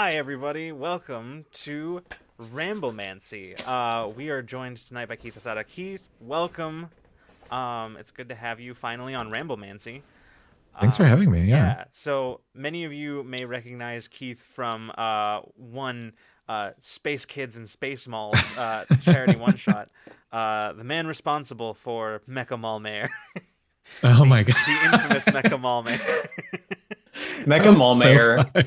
Hi, everybody. Welcome to Ramblemancy. We are joined tonight by Keith Asada. Keith, welcome. It's good to have you finally on Ramblemancy. Thanks for having me. Yeah. Yeah, so many of you may recognize Keith from Space Kids and Space Malls charity one-shot. The man responsible for Mecha Mall Mayor. Oh the, my god. the infamous Mecha Mall Mayor. That Mecha was so Mallmayor, fun.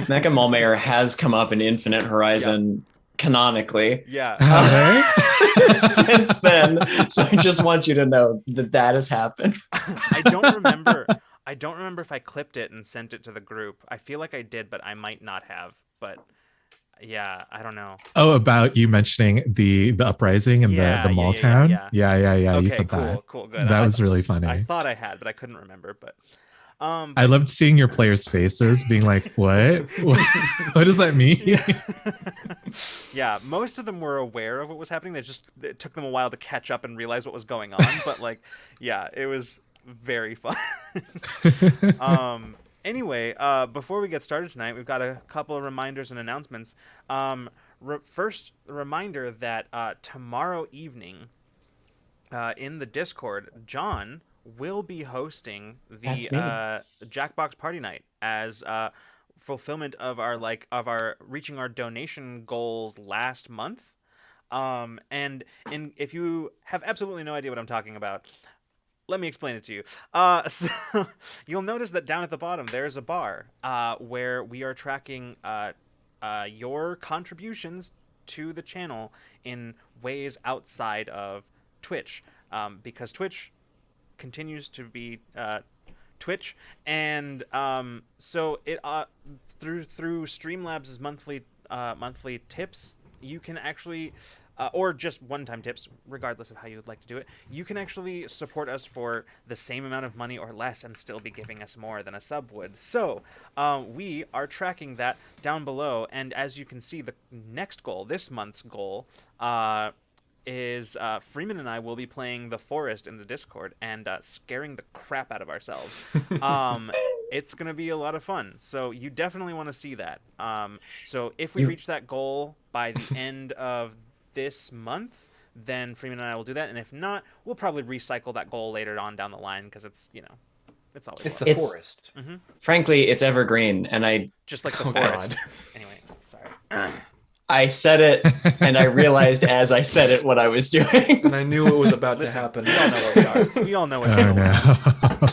Mecha Mallmayor has come up in Infinite Yep. Horizon canonically Yeah. Have they? since then. So I just want you to know that that has happened. I don't remember. I don't remember if I clipped it and sent it to the group. I feel like I did, but I might not have. But yeah, I don't know. Oh, about you mentioning the uprising and the Yeah, yeah, mall yeah, yeah, town. yeah. Yeah. You Okay, said that. cool, cool, good. That was really I funny. thought I had, but I couldn't remember. But I but loved seeing your players' faces, being like, "What? What does that mean?" yeah, yeah. Most of them were aware of what was happening. It took them a while to catch up and realize what was going on. But like, yeah, it was very fun. Anyway, before we get started tonight, we've got a couple of reminders and announcements. First, a reminder that tomorrow evening in the Discord, John will be hosting the That's me. Jackbox Party Night as fulfillment of our reaching our donation goals last month. If you have absolutely no idea what I'm talking about, let me explain it to you. So you'll notice that down at the bottom there's a bar where we are tracking your contributions to the channel in ways outside of Twitch, because Twitch continues to be Twitch, and so it through Streamlabs' monthly tips, you can actually or just one-time tips, regardless of how you would like to do it, you can actually support us for the same amount of money or less and still be giving us more than a sub would. So we are tracking that down below, and as you can see, the next goal, this month's goal, is Freeman and I will be playing the forest in the Discord and scaring the crap out of ourselves. It's going to be a lot of fun. So you definitely want to see that. So if we You reach that goal by the end of this month, then Freeman and I will do that. And if not, we'll probably recycle that goal later on down the line because it's, it's always It's fun. the It's- forest. frankly, it's evergreen, and Just like the Oh, forest. God. Anyway, sorry. I said it, and I realized as I said it what I was doing. And I knew it was about to Listen, happen. we all know what we are. We all know what Oh channel we're on. no.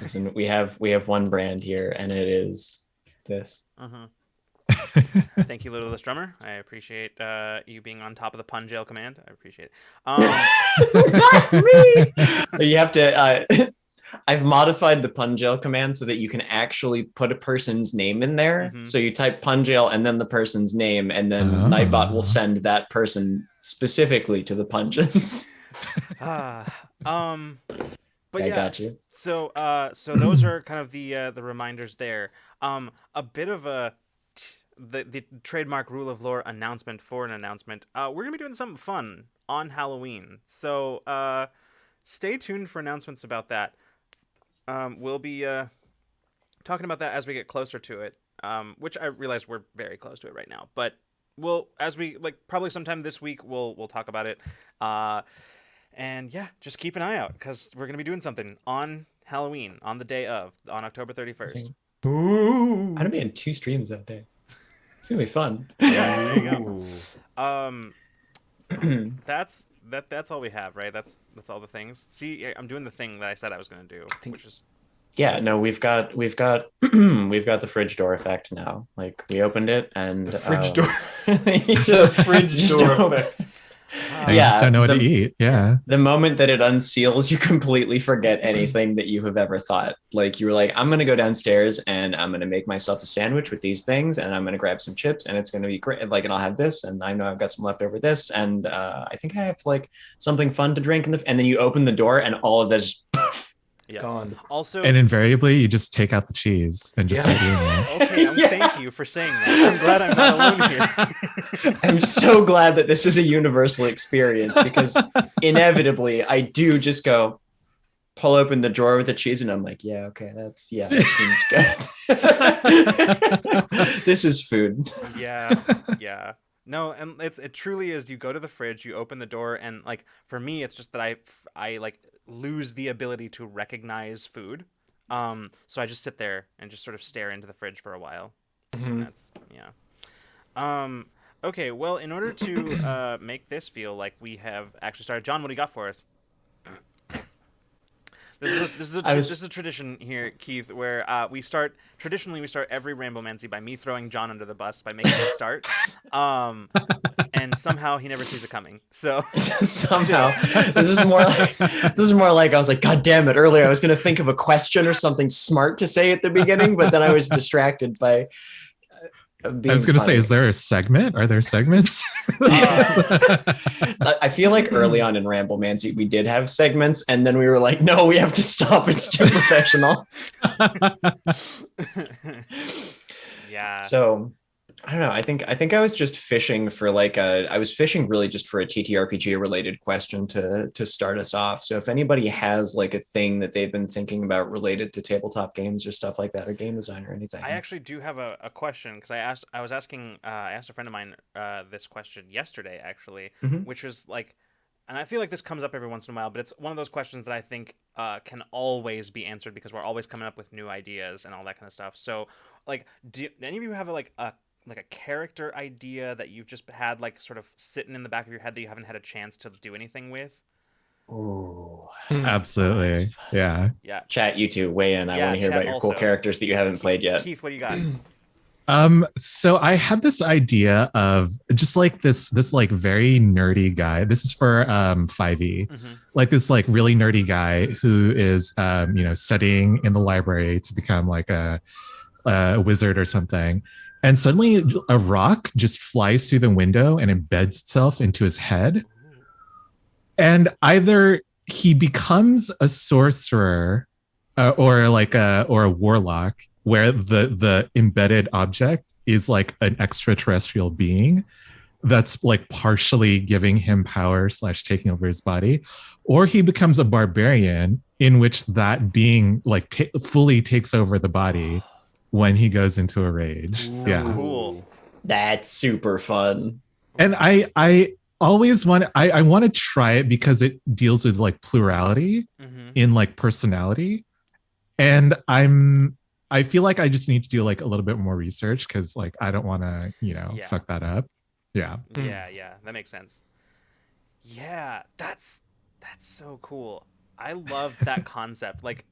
Listen, we have one brand here, and it is this. Thank you, Littlest Drummer. I appreciate you being on top of the pun jail command. I appreciate it. Not me. You have to. I've modified the punjail command so that you can actually put a person's name in there. Mhm. So you type punjail and then the person's name, and then Oh. Nightbot will send that person specifically to the pungeons. But I yeah, got you. so those are kind of the reminders there. A bit of the trademark rule of lore announcement for an announcement. We're gonna be doing something fun on Halloween, so stay tuned for announcements about that. We'll be talking about that as we get closer to it, which I realize we're very close to it right now, but as we probably sometime this week we'll talk about it. And yeah, just keep an eye out because we're gonna be doing something on Halloween on the day of on October 31st. I'm gonna be in 2 streams that day. It's gonna be fun. Yeah, there you go. That's all we have, right? That's all the things. See, I'm doing the thing that I said I was gonna do, which is Yeah, no, we've got we've got the fridge door effect now. Like we opened it and The fridge door. you The fridge door open- effect. I Yeah, just don't know what to eat. Yeah. The moment that it unseals, you completely forget anything that you have ever thought. Like you were like, I'm gonna go downstairs and I'm gonna make myself a sandwich with these things, and I'm gonna grab some chips, and it's gonna be great. Like, and I'll have this, and I know I've got some leftover this, and I think I have like something fun to drink. And then you open the door, and all of this. yeah. Gone. Also, And invariably, you just take out the cheese and just Yeah. start eating it. okay, Yeah. thank you for saying that. I'm glad I'm not alone here. I'm so glad that this is a universal experience because inevitably I do just go. pull open the drawer with the cheese, and I'm like, yeah, okay, that seems good. This is food. Yeah, yeah. No, and it truly is. You go to the fridge, you open the door, and like for me, it's just that I like lose the ability to recognize food. So I just sit there and just sort of stare into the fridge for a while. And that's yeah. Um, okay, well, in order to make this feel like we have actually started, John, what do you got for us? This is a tradition here, Keith, where we start every Ramblemancy by me throwing John under the bus by making a start, and somehow he never sees it coming. So somehow this is more like I was like, God damn it! Earlier I was going to think of a question or something smart to say at the beginning, but then I was distracted by. I was going to say, is there a segment? Are there segments? I feel like early on in Ramblemancy, we did have segments, and then we were like, no, we have to stop. It's too professional. Yeah. So I don't know. I think I was just fishing for I was fishing really just for a TTRPG related question to start us off. So if anybody has like a thing that they've been thinking about related to tabletop games or stuff like that, or game design or anything. I actually do have a question because I asked a friend of mine this question yesterday actually, which was like, and I feel like this comes up every once in a while, but it's one of those questions that I think can always be answered because we're always coming up with new ideas and all that kind of stuff. So like, do any of you have like a character idea that you've just had like sort of sitting in the back of your head that you haven't had a chance to do anything with? Oh, absolutely. Yeah. Yeah. Chat, you two weigh in. I want to hear about your cool characters that you haven't played yet. Keith, what do you got? So I had this idea of just like this like very nerdy guy. This is for 5e. Like this like really nerdy guy who is studying in the library to become like a wizard or something. And suddenly a rock just flies through the window and embeds itself into his head. And either he becomes a sorcerer or a warlock where the embedded object is like an extraterrestrial being that's like partially giving him power / taking over his body, or he becomes a barbarian in which that being like fully takes over the body when he goes into a rage. So cool. That's super fun. And I always want to try it because it deals with like plurality in like personality. And I feel like I just need to do like a little bit more research because like I don't want to, fuck that up. Yeah. Yeah, that makes sense. Yeah, that's so cool. I love that concept. Like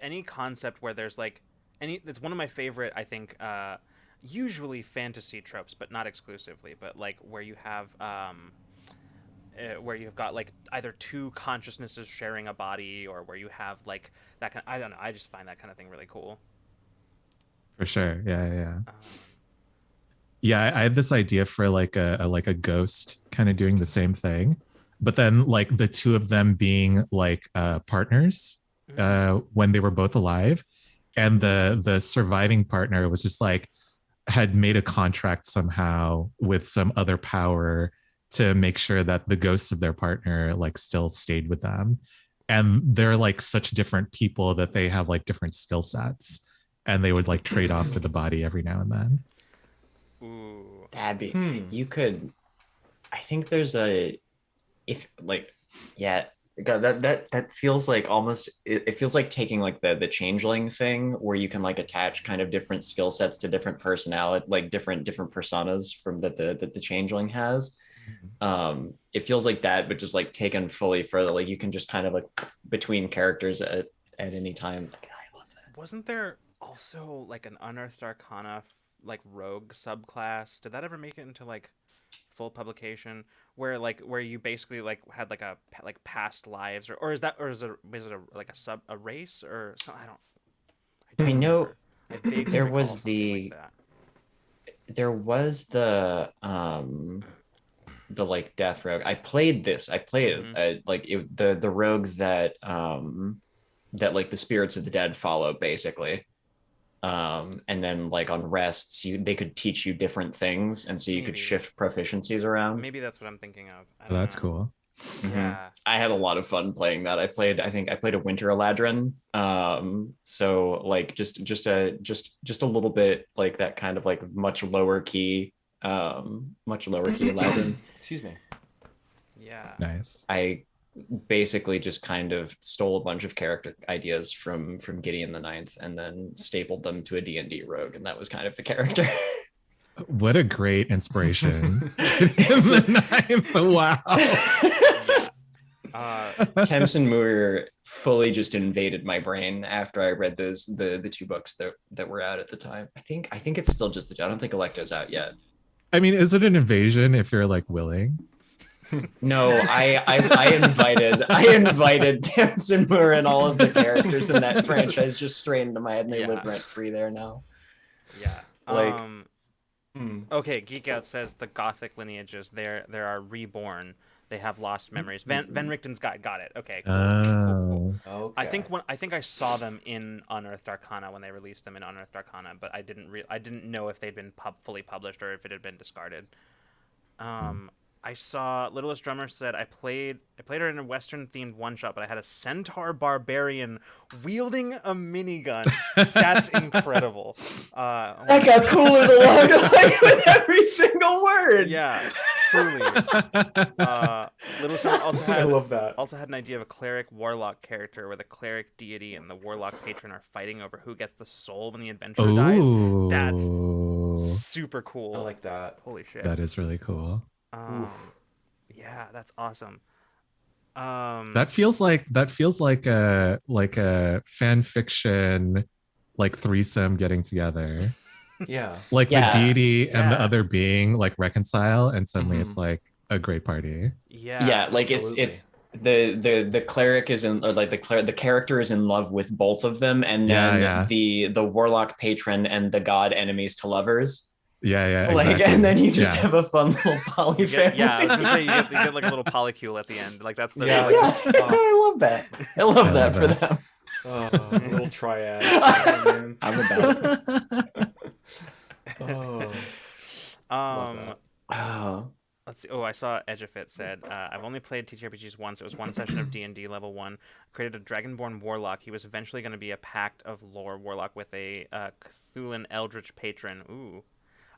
any concept where there's like it's one of my favorite, I think, usually fantasy tropes, but not exclusively, but like where you have where you've got like either two consciousnesses sharing a body, or where you have like that kind of, I don't know, I just find that kind of thing really cool. For sure. Yeah. Yeah, I had this idea for like a ghost kind of doing the same thing, but then like the two of them being like partners when they were both alive. And the surviving partner was just like had made a contract somehow with some other power to make sure that the ghost of their partner like still stayed with them. And they're like such different people that they have like different skill sets, and they would like trade off for the body every now and then. Ooh. That'd be you could. I think there's a God, that feels like almost it feels like taking like the changeling thing where you can like attach kind of different skill sets to different personality, like different personas from that the changeling has. It feels like that, but just like taken fully further. Like you can just kind of like between characters at any time. I love that. Wasn't there also like an Unearthed Arcana like rogue subclass? Did that ever make it into like full publication where you basically like had like a like past lives, or is it like a race or something? I know there was the like death rogue. I played the rogue that that like the spirits of the dead follow basically. And then like on rests they could teach you different things, and so you could shift proficiencies around. Maybe that's what I'm thinking of. That's cool. Yeah. I had a lot of fun playing that. I think I played a Winter Eladrin. So like just a little bit like that kind of like much lower key Eladrin. Excuse me. Yeah. Nice. I basically just kind of stole a bunch of character ideas from Gideon the Ninth and then stapled them to a D&D rogue, and that was kind of the character. What a great inspiration. Wow. Tamsin Muir fully just invaded my brain after I read the two books that were out at the time. I think it's still just the. I don't think Electo's out yet. I mean, is it an invasion if you're like willing? No, I invited Tamsin Muir and all of the characters in that franchise just straight into my head, and they live rent free there now. Yeah. Like, Okay, Geek Out says the Gothic lineages there are reborn. They have lost memories. Van Richten's got it. Okay, cool. Okay. I think I saw them in Unearthed Arcana when they released them in Unearthed Arcana, but I didn't know if they'd been fully published or if it had been discarded. I saw Littlest Drummer said I played her in a Western themed one shot, but I had a centaur barbarian wielding a minigun. That's incredible. That got cooler the longer like with every single word. Yeah, truly. Littlest Drummer I love that. also had an idea of a cleric warlock character where the cleric deity and the warlock patron are fighting over who gets the soul when the adventurer dies. That's super cool. I like that. Holy shit. That is really cool. Yeah, that's awesome. That feels like a fan fiction, like threesome getting together. Yeah. Like the deity and the Yeah. other being like reconcile, and suddenly it's like a great party. Yeah, like absolutely. it's the cleric is in, or like the character is in love with both of them, and then the warlock patron and the god enemies to lovers. Yeah, Like, exactly. and then you just have a fun little poly family. Yeah, I was gonna say you get like a little polycule at the end. Like that's the Yeah. like, I love that. I love that for them. Oh, little triad. Oh, man. I'm about it. Oh. Love that. Oh. let's see. Oh, I saw Edgefit said, I've only played TTRPGs once. It was one session of D&D level 1. Created a Dragonborn Warlock. He was eventually going to be a Pact of Lore Warlock with a Cthulhan Eldritch Patron. Ooh.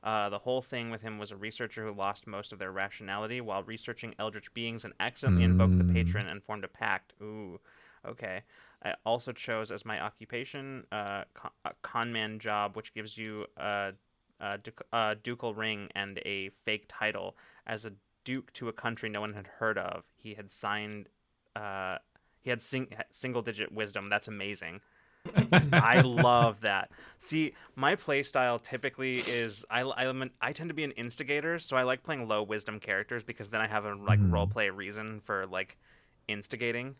The whole thing with him was a researcher who lost most of their rationality while researching eldritch beings and accidentally invoked the patron and formed a pact. Ooh, okay. I also chose as my occupation a conman job, which gives you a ducal ring and a fake title. As a duke to a country no one had heard of, he had signed. He had single-digit wisdom. That's amazing. I love that. See, my play style typically is I tend to be an instigator, so I like playing low wisdom characters because then I have a role play reason for like instigating.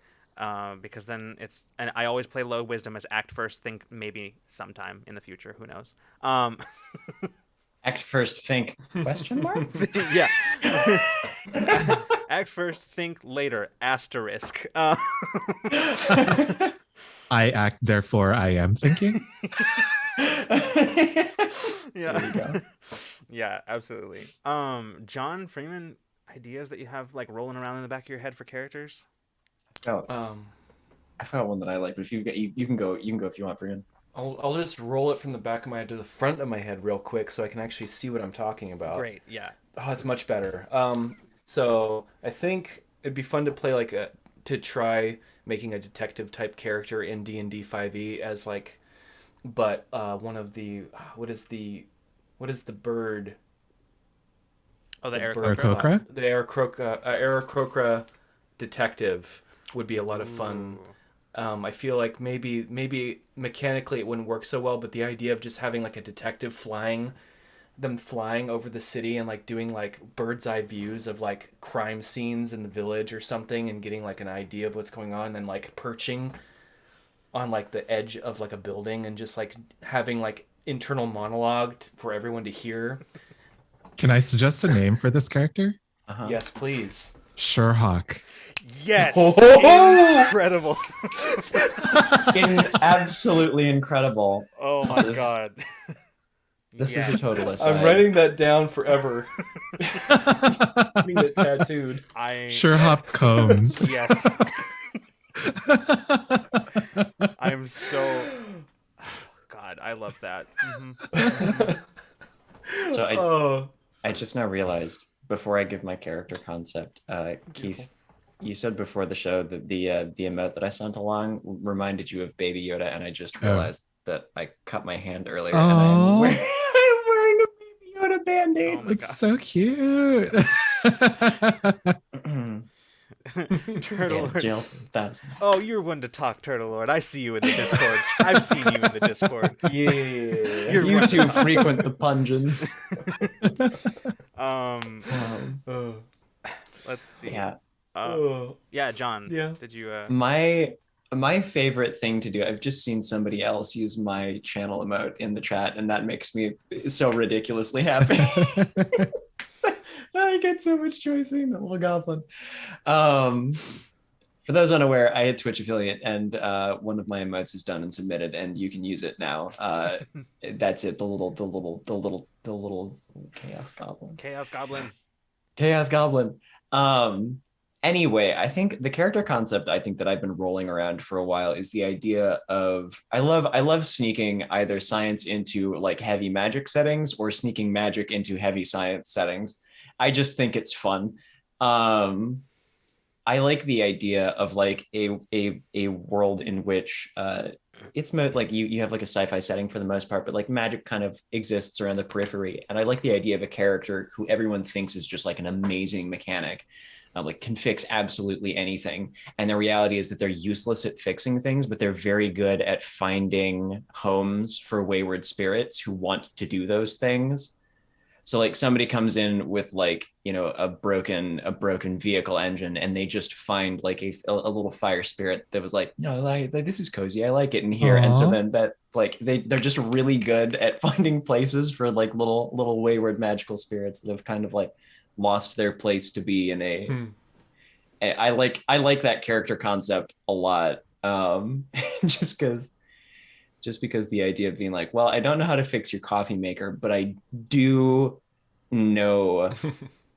Because then and I always play low wisdom as act first, think maybe sometime in the future, who knows. Act first, think question mark? Yeah. Act first, think later, asterisk. I act, therefore I am thinking. Yeah. There you go. Yeah, absolutely. John Freeman, ideas that you have like rolling around in the back of your head for characters? I found one that I like, but if you can go if you want, Brian. I'll just roll it from the back of my head to the front of my head real quick so I can actually see what I'm talking about. Great, yeah. Oh, it's much better. So I think it'd be fun to play to try making a detective type character in D&D 5e as like, but one of the what is the bird? Oh, the Aarakocra? The Aarakocra detective would be a lot of fun. I feel like maybe mechanically it wouldn't work so well, but the idea of just having like a detective flying over the city and like doing like bird's eye views of like crime scenes in the village or something and getting like an idea of what's going on, and then like perching on like the edge of like a building and just like having like internal monologue for everyone to hear. Can I suggest a name for this character? Yes, please. Sherhawk. Yes. Oh! Incredible. Absolutely incredible. Oh my god. This is a Yes. total aside. I'm writing that down forever. Getting it tattooed. Sherlock Combs. Yes. I'm so. God, I love that. So I just now realized before I give my character concept, Keith, you said before the show that the emote that I sent along reminded you of Baby Yoda, and I just realized that I cut my hand earlier, and I'm wearing a Baby Yoda band-aid. Oh my It's God. so cute. Turtle Lord. Jill, that's Oh, you're one to talk, Turtle Lord. I see you in the Discord. I've seen you in the Discord. Yeah. you two frequent the pungeons. Let's see. Yeah. Yeah, John. Yeah. Did you? My favorite thing to do, I've just seen somebody else use my channel emote in the chat, and that makes me so ridiculously happy. I get so much joy seeing that little goblin. For those unaware, I had Twitch affiliate, and one of my emotes is done and submitted, and you can use it now. That's it. The little chaos goblin. Chaos goblin. Anyway, I think the character concept I think that I've been rolling around for a while is the idea of I love sneaking either science into like heavy magic settings or sneaking magic into heavy science settings. I just think it's fun. I like the idea of like a world in which it's like you have like a sci-fi setting for the most part, but like magic kind of exists around the periphery. And I like the idea of a character who everyone thinks is just like an amazing mechanic. Like can fix absolutely anything. And the reality is that they're useless at fixing things, but they're very good at finding homes for wayward spirits who want to do those things. So like somebody comes in with like, you know, a broken vehicle engine, and they just find like a little fire spirit that was like, no, like this is cozy. I like it in here. Aww. And so then that like they're just really good at finding places for like little wayward magical spirits that have kind of like lost their place to be in a I like that character concept a lot. Just because the idea of being like, well, I don't know how to fix your coffee maker, but I do know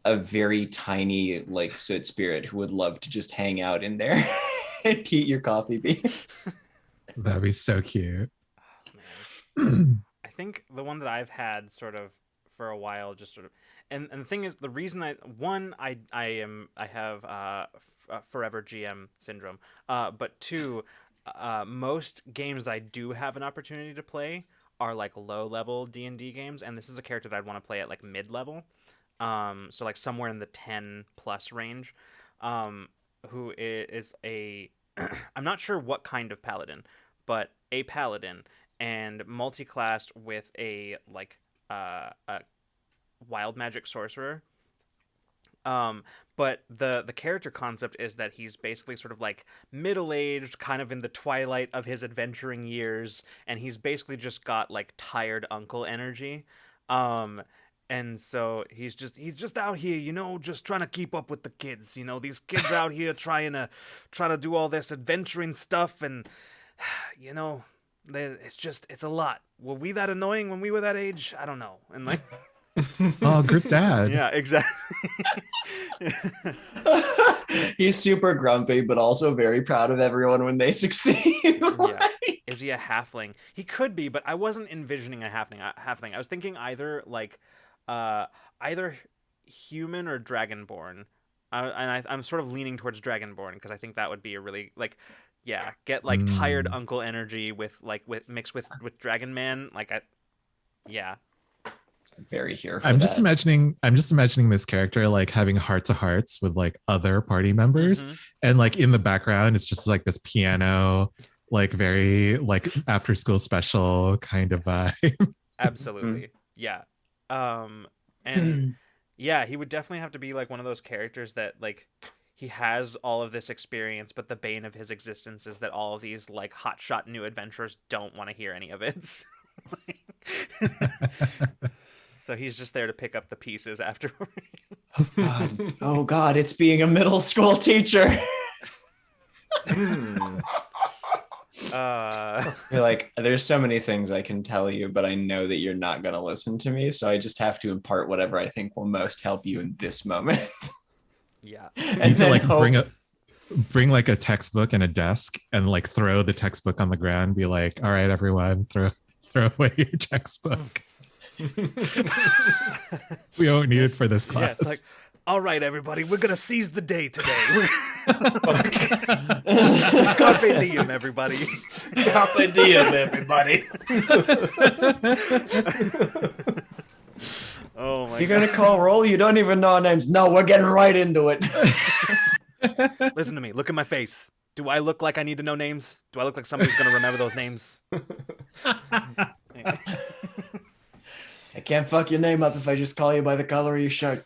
a very tiny like soot spirit who would love to just hang out in there and eat your coffee beans. That'd be so cute. I think the one that I've had sort of for a while, just sort of, and the thing is, the reason I have forever GM syndrome, but two, most games that I do have an opportunity to play are like low level D&D games, and this is a character that I'd want to play at like mid level, so like somewhere in the 10 plus range, who is a I'm not sure what kind of paladin, but a paladin and multi-classed with a like a wild magic sorcerer. But the character concept is that he's basically sort of like middle-aged, kind of in the twilight of his adventuring years, and he's basically just got like tired uncle energy. And so he's just out here, you know, just trying to keep up with the kids. You know, these kids out here trying to do all this adventuring stuff, and you know, it's a lot. Were we that annoying when we were that age? I don't know. And like oh, group dad. Yeah, exactly. He's super grumpy, but also very proud of everyone when they succeed. Yeah. Is he a halfling? He could be, but I wasn't envisioning a halfling. I was thinking either like either human or dragonborn. I'm sort of leaning towards dragonborn because I think that would be a really like, yeah, get like tired uncle energy with mixed with dragon man. Like yeah. Very here for I'm that. just imagining this character like having heart to hearts with like other party members, and like in the background it's just like this piano, like very like after school special kind of vibe. Absolutely. Yeah. And yeah, he would definitely have to be like one of those characters that like he has all of this experience, but the bane of his existence is that all of these like hotshot new adventurers don't want to hear any of it. So he's just there to pick up the pieces afterwards. Oh God, it's being a middle school teacher. You're like, there's so many things I can tell you, but I know that you're not going to listen to me. So I just have to impart whatever I think will most help you in this moment. Yeah. You And need to then like hope. bring like a textbook and a desk and like throw the textbook on the ground, be like, all right, everyone, throw away your textbook. We don't need it for this Yeah, class. it's like, all right, everybody, we're gonna seize the day today. Carpe diem, everybody. Carpe diem, everybody. Oh my You're god. going to call roll? You don't even know our names. No, we're getting right into it. Listen to me. Look at my face. Do I look like I need to know names? Do I look like somebody's gonna remember those names? I can't fuck your name up if I just call you by the color of your shirt.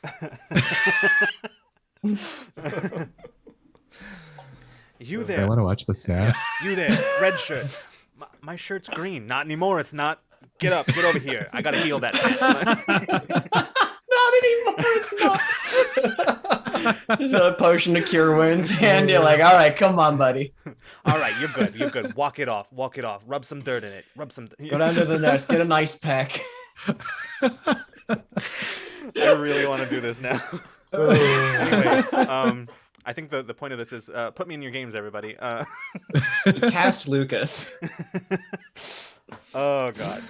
You I there. want to watch this now. You there. Red shirt. My shirt's green. Not anymore. It's not. Get up. Get over here. I gotta heal that shit. Not anymore. It's not. There's a potion to cure wounds, and you're like, all right, come on, buddy. All right, you're good. You're good. Walk it off. Walk it off. Rub some dirt in it. Rub some. Go down to the nurse, get an ice pack. I really want to do this now. Anyway, I think the point of this is put me in your games, everybody. Cast Lucas. Oh god.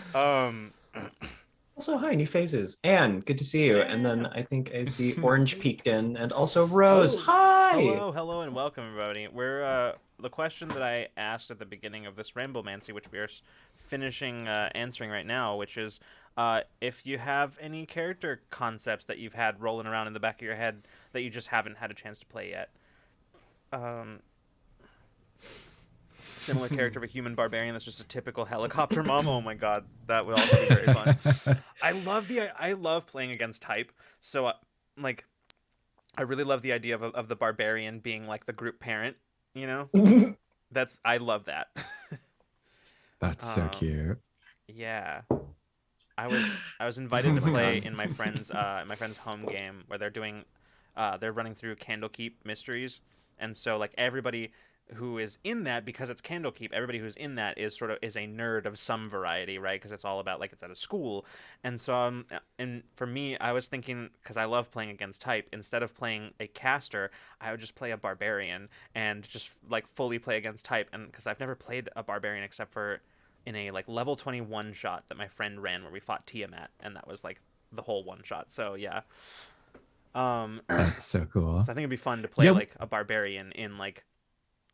Also, hi, new faces. Anne, good to see you. And then I think I see Orange peeked in, and also Rose. Oh, Hi. hello, and welcome, everybody. We're the question that I asked at the beginning of this Ramblemancy, which we are finishing answering right now, which is if you have any character concepts that you've had rolling around in the back of your head that you just haven't had a chance to play yet. Similar character of a human barbarian that's just a typical helicopter mom. Oh my god, that would also be very fun. I love playing against type. So like, I really love the idea of the barbarian being like the group parent. You know, I love that. That's so cute. Yeah, I was invited to play in my friend's home game where they're running through Candlekeep Mysteries, and so like everybody who is in that, because it's Candlekeep, everybody who's in that is a nerd of some variety, right? Because it's all about like it's at a school, and so and for me, I was thinking, because I love playing against type, instead of playing a caster, I would just play a barbarian and just like fully play against type, and because I've never played a barbarian except for in a like level 20 one shot that my friend ran where we fought Tiamat, and that was like the whole one shot. So yeah. That's so cool. So I think it'd be fun to play like a barbarian in like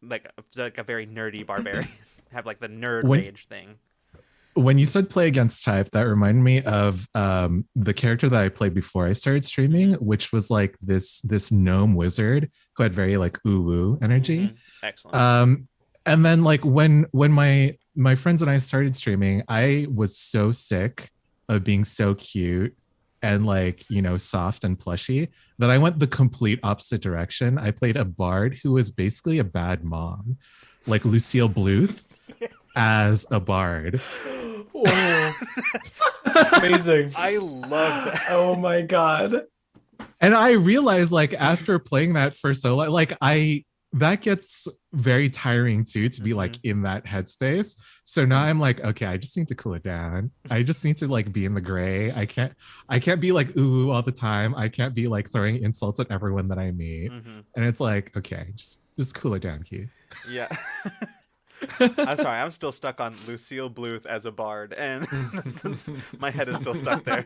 a very nerdy barbarian. Have like the nerd rage thing. When you said play against type, that reminded me of the character that I played before I started streaming, which was like this gnome wizard who had very like ooh energy. Mm-hmm. Excellent. And then like when my friends and I started streaming, I was so sick of being so cute and like, you know, soft and plushy that I went the complete opposite direction. I played a bard who was basically a bad mom, like Lucille Bluth as a bard. Oh, amazing. I love that. Oh my god. And I realized like after playing that for so long, like that gets very tiring too, to be like in that headspace. So now I'm like, okay, I just need to cool it down. I just need to like be in the gray. I can't be like ooh all the time. I can't be like throwing insults at everyone that I meet. And it's like, okay, just cool it down, Keith. Yeah. I'm sorry, I'm still stuck on Lucille Bluth as a bard, and my head is still stuck there.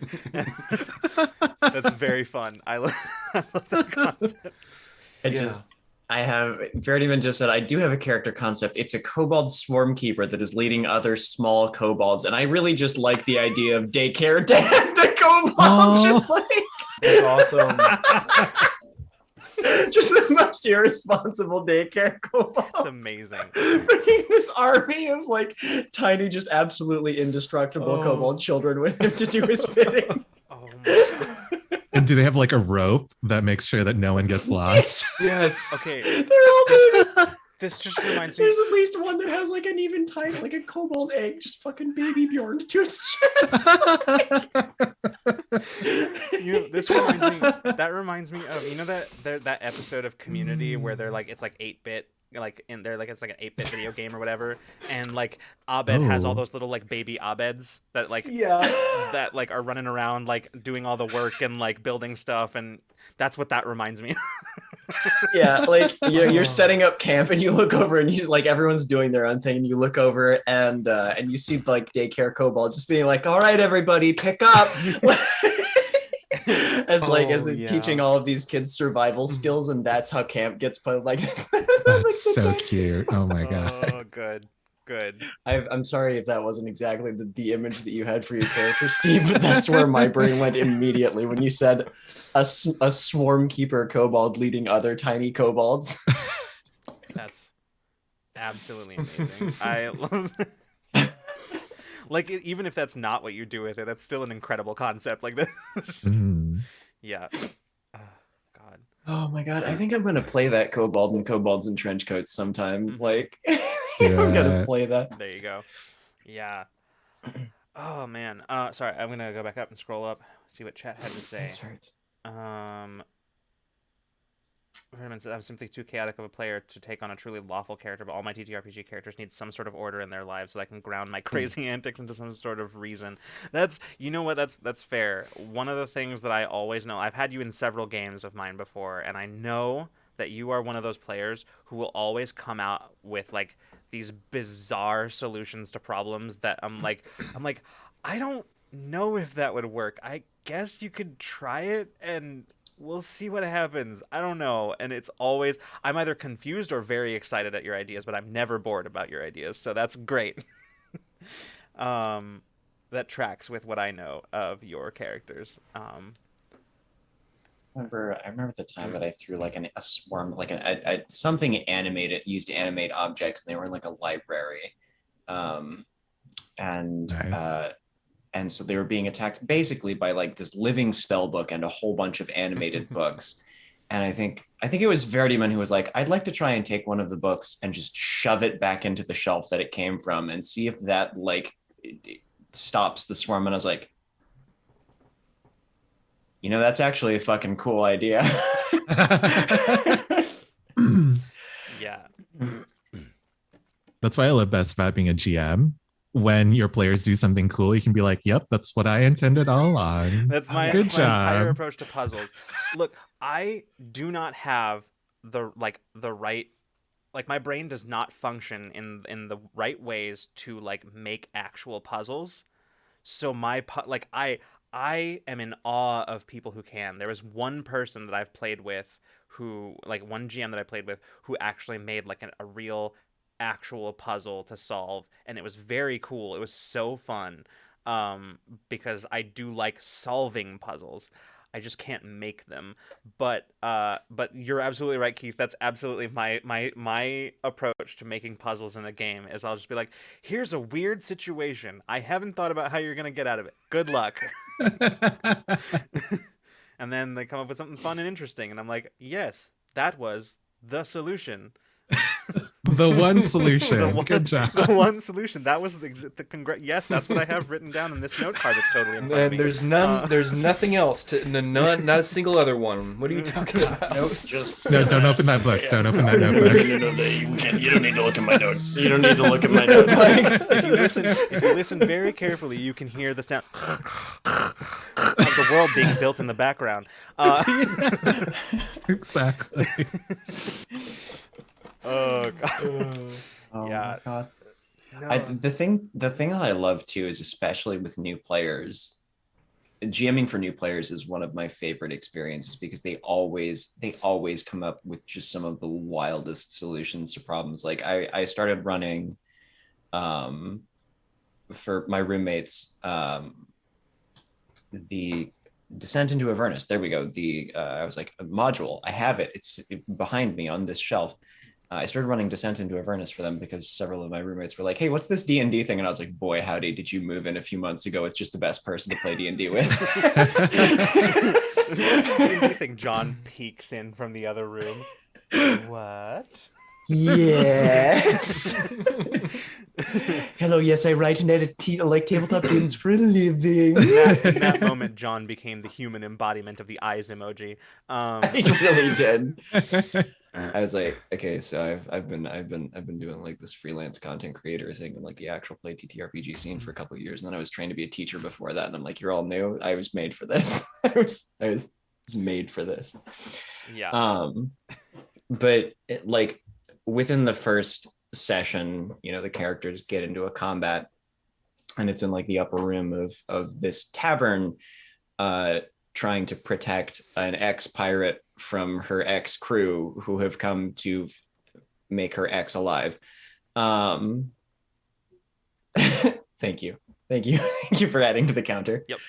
That's very fun. I love that concept. I have Verity even just said I do have a character concept. It's a kobold swarm keeper that is leading other small kobolds, and I really just like the idea of daycare dad the kobolds, just like that's awesome. Just the most irresponsible daycare kobold. It's amazing. Bringing this army of like tiny, just absolutely indestructible kobold children with him to do his bidding. Oh my god. And do they have like a rope that makes sure that no one gets lost? Yes. Okay. They're all This just reminds me. There's at least one that has like an even tiny, like a kobold egg, just fucking baby Bjorn to its chest. This reminds me. That reminds me of that episode of Community where they're like it's like 8-bit in there, like it's like an 8-bit video game or whatever, and like Abed has all Oh. those little like baby Abeds that like Yeah. that like are running around like doing all the work and like building stuff, and that's what that reminds me. Yeah, like you're Oh. setting up camp and you look over and you like everyone's doing their own thing and you look over and you see like daycare kobold just being like, all right everybody pick up. as yeah. teaching all of these kids survival skills, and that's how camp gets put. Like That's so cute. Oh my god. Oh, good. I'm sorry if that wasn't exactly the image that you had for your character, Steve, but that's where my brain went immediately when you said a swarm keeper kobold leading other tiny kobolds. That's absolutely amazing. I love like even if that's not what you do with it, that's still an incredible concept like this. Mm. Yeah. Oh, God. Oh my god, I think I'm gonna play that kobold and kobolds in trench coats sometime. Like Do I'm gonna it. play that. There you go. Yeah. Oh man. Sorry, I'm gonna go back up and scroll up, see what chat had to say. This hurts. Herman said, I'm simply too chaotic of a player to take on a truly lawful character, but all my TTRPG characters need some sort of order in their lives so I can ground my crazy antics into some sort of reason. That's, you know what, that's fair. One of the things that I always know, I've had you in several games of mine before, and I know that you are one of those players who will always come out with like these bizarre solutions to problems that I'm like, I don't know if that would work. I guess you could try it and we'll see what happens. I don't know. And it's always, I'm either confused or very excited at your ideas, but I'm never bored about your ideas. So that's great. That tracks with what I know of your characters. I remember the time that I threw like a swarm, like something animated, used to animate objects, and they were in like a library. Nice. And so they were being attacked basically by like this living spell book and a whole bunch of animated books. And I think it was Verdiman who was like, I'd like to try and take one of the books and just shove it back into the shelf that it came from and see if that like it stops the swarm. And I was like, you know, that's actually a fucking cool idea. Yeah. That's why I love best about being a GM. When your players do something cool, you can be like, yep, that's what I intended all along. That's my Good entire job. approach to puzzles. Look, I do not have the right, like my brain does not function in the right ways to like make actual puzzles. So I am in awe of people who can. There was one person that I've played with who, like one GM that I played with who actually made like a real actual puzzle to solve, and it was very cool. It was so fun, because I do like solving puzzles. I just can't make them. But you're absolutely right, Keith. That's absolutely my approach to making puzzles in a game is I'll just be like, here's a weird situation. I haven't thought about how you're gonna get out of it. Good luck. And then they come up with something fun and interesting, and I'm like, yes, that was the solution. The one solution. Good job. The one solution. That was yes, that's what I have written down in this note card. It's totally in front of And me. there's none. There's nothing else not a single other one. What are you talking about? Nope, just No, don't open that book. Don't open that notebook. you don't need to look at my notes. You don't need to look at my notes. If you listen very carefully, you can hear the sound of the world being built in the background. Exactly. Oh god. Oh Yeah. my god. No. The thing that I love too is, especially with new players, GMing for new players is one of my favorite experiences because they always come up with just some of the wildest solutions to problems. Like I started running for my roommates the Descent into Avernus. There we go. I was like, a module, I have it. It's behind me on this shelf. I started running Descent into Avernus for them because several of my roommates were like, hey, what's this D&D thing? And I was like, boy, howdy, did you move in a few months ago with just the best person to play D&D with? What's this D&D thing? John peeks in from the other room. What? Yes. Hello, yes, I write and edit like tabletop games for a living. In that moment, John became the human embodiment of the eyes emoji. I really did. I was like, okay, so I've been doing like this freelance content creator thing and like the actual play TTRPG scene for a couple of years, and then I was trained to be a teacher before that, and I'm like, you're all new. I was made for this. I was made for this. Yeah. But like within the first session, you know, the characters get into a combat, and it's in like the upper room of this tavern, trying to protect an ex-pirate from her ex-crew who have come to make her ex alive. Thank you. Thank you. Thank you for adding to the counter. Yep.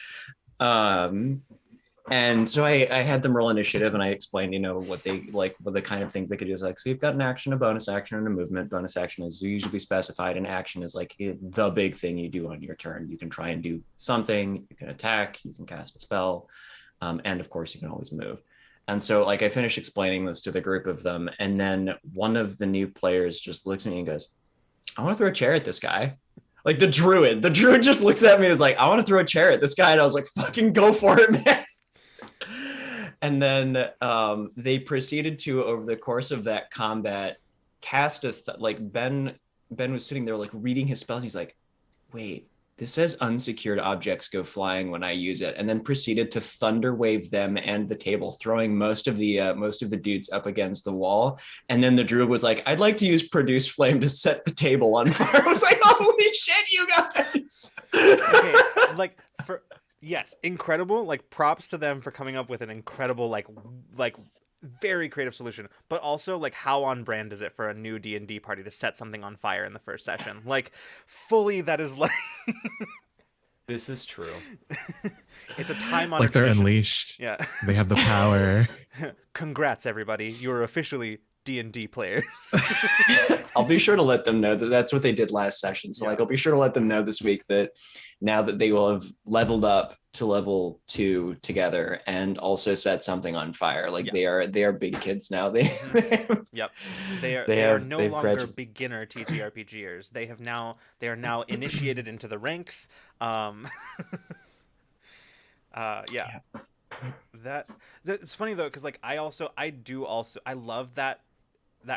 And so I had them roll initiative, and I explained, you know, what they like, what the kind of things they could do is like, so you've got an action, a bonus action, and a movement. Bonus action is usually specified, and action is like the big thing you do on your turn. You can try and do something, you can attack, you can cast a spell, and of course you can always move. And so like I finished explaining this to the group of them, and then one of the new players just looks at me and goes, I want to throw a chair at this guy. Like the druid just looks at me and is like, I want to throw a chair at this guy. And I was like, fucking go for it, man. And then they proceeded to, over the course of that combat, cast like Ben was sitting there like reading his spells. He's like, wait, this says unsecured objects go flying when I use it, and then proceeded to thunder wave them and the table, throwing most of the dudes up against the wall. And then the druid was like, I'd like to use produce flame to set the table on fire. I was like, holy shit, you guys. Okay, like yes, incredible. Like props to them for coming up with an incredible like very creative solution. But also like how on brand is it for a new D&D party to set something on fire in the first session? Like fully that is like This is true. it's a time on Like they're unleashed. Yeah. They have the power. Congrats everybody. You are officially D&D players. I'll be sure to let them know that that's what they did last session. So like, I'll be sure to let them know this week that now that they will have leveled up to level 2 together and also set something on fire. Like they are big kids now. They Yep. They are no longer beginner TTRPGers. They are now initiated into the ranks. Yeah. That it's funny though, because like I love that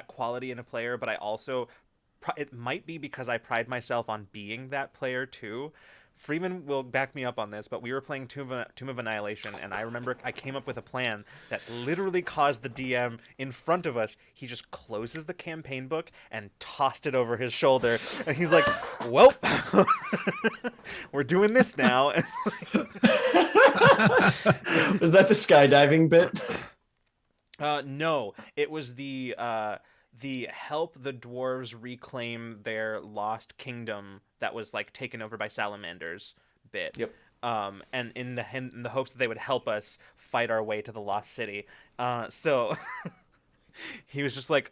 quality in a player, but I also it might be because I pride myself on being that player too. Freeman will back me up on this, but we were playing Tomb of Annihilation, and I remember I came up with a plan that literally caused the DM in front of us. He just closes the campaign book and tossed it over his shoulder, and he's like, well, we're doing this now. Was that the skydiving bit? No, it was the help the dwarves reclaim their lost kingdom that was like taken over by salamanders bit. Yep. And in the hopes that they would help us fight our way to the lost city. So he was just like,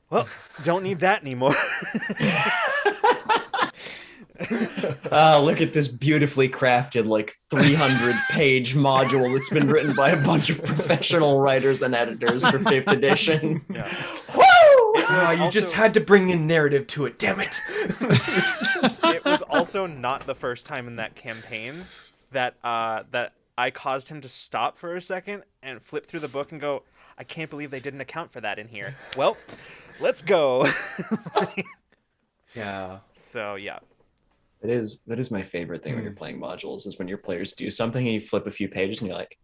well, don't need that anymore. Look at this beautifully crafted like 300-page module that's been written by a bunch of professional writers and editors for 5th edition. Yeah. Woo! You just had to bring in narrative to it, damn it. It was also not the first time in that campaign that I caused him to stop for a second and flip through the book and go, I can't believe they didn't account for that in here. Well, let's go. Yeah. So yeah. That is my favorite thing when you're playing modules, is when your players do something and you flip a few pages and you're like,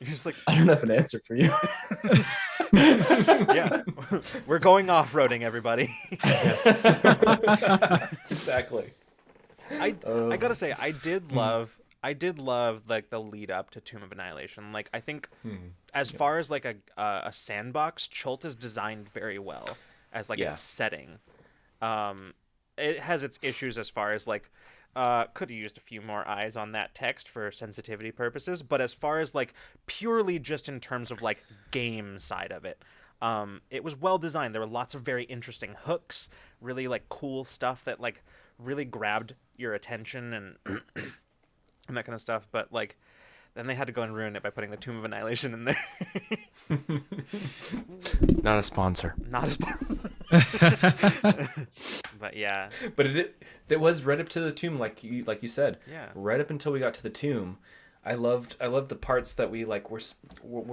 You're just like, I don't have an answer for you. yeah, we're going off-roading, everybody. Yes. Exactly. I gotta say, I did love like the lead up to Tomb of Annihilation. Like I think as far as like a sandbox, Chult is designed very well as like a setting. It has its issues as far as like could have used a few more eyes on that text for sensitivity purposes, but as far as like purely just in terms of like game side of it, it was well designed. There were lots of very interesting hooks, really like cool stuff that like really grabbed your attention and and that kind of stuff. But like Then they had to go and ruin it by putting the Tomb of Annihilation in there. Not a sponsor. Not as but yeah. But it was right up to the tomb, like you said. Yeah. Right up until we got to the tomb. I loved the parts that we like where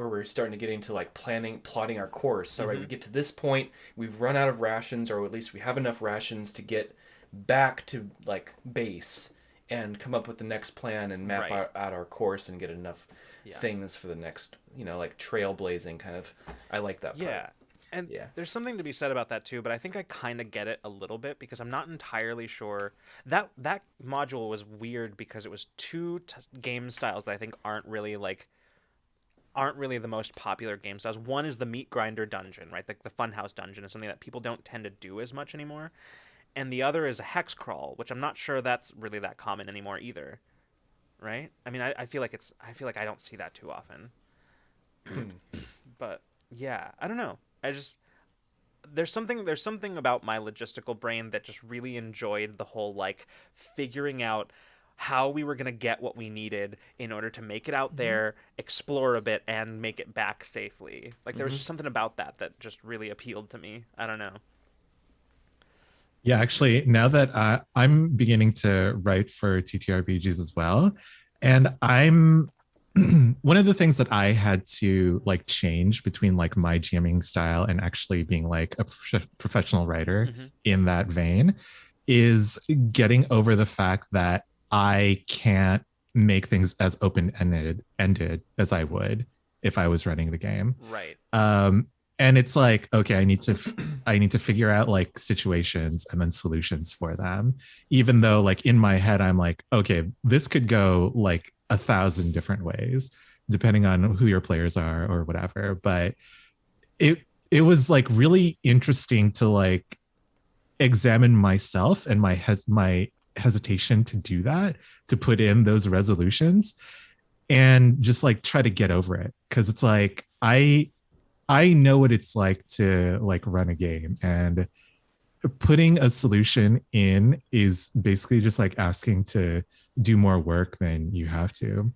we're starting to get into like plotting our course. So right, we get to this point, we've run out of rations, or at least we have enough rations to get back to like base and come up with the next plan and map out our course and get enough things for the next, like trailblazing kind of. I like that part. Yeah. And there's something to be said about that too, but I think I kind of get it a little bit because I'm not entirely sure. That module was weird because it was two game styles that I think aren't really the most popular game styles. One is the meat grinder dungeon, right? The funhouse dungeon is something that people don't tend to do as much anymore. And the other is a hex crawl, which I'm not sure that's really that common anymore either. Right? I mean, I feel like I don't see that too often. But yeah, I don't know. There's something about my logistical brain that just really enjoyed the whole like figuring out how we were going to get what we needed in order to make it out there, explore a bit, and make it back safely. Like there was just something about that just really appealed to me. I don't know. Yeah, actually, now that I'm beginning to write for TTRPGs as well, and I'm one of the things that I had to like change between like my GMing style and actually being like a professional writer in that vein is getting over the fact that I can't make things as open-ended as I would if I was running the game. Right. And it's like, okay, I need to figure out like situations and then solutions for them, even though like in my head I'm like, okay, this could go like 1,000 different ways depending on who your players are or whatever. But it was like really interesting to like examine myself and my hesitation to do that, to put in those resolutions and just like try to get over it, because it's like I know what it's like to like run a game, and putting a solution in is basically just like asking to do more work than you have to.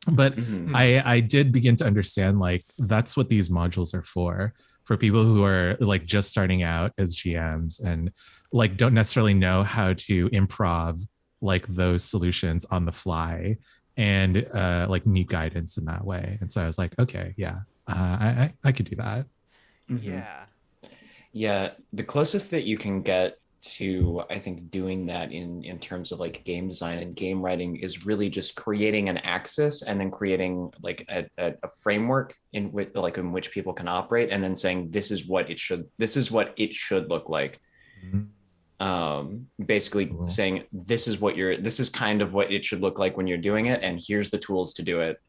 But I did begin to understand like that's what these modules are for people who are like just starting out as GMs and like don't necessarily know how to improv like those solutions on the fly and like need guidance in that way. And so I was like, okay, yeah, I could do that. Yeah, the closest that you can get to, I think, doing that in terms of like game design and game writing is really just creating an axis and then creating like a framework in which people can operate, and then saying this is what it should look like. Basically saying this is kind of what it should look like when you're doing it, and here's the tools to do it.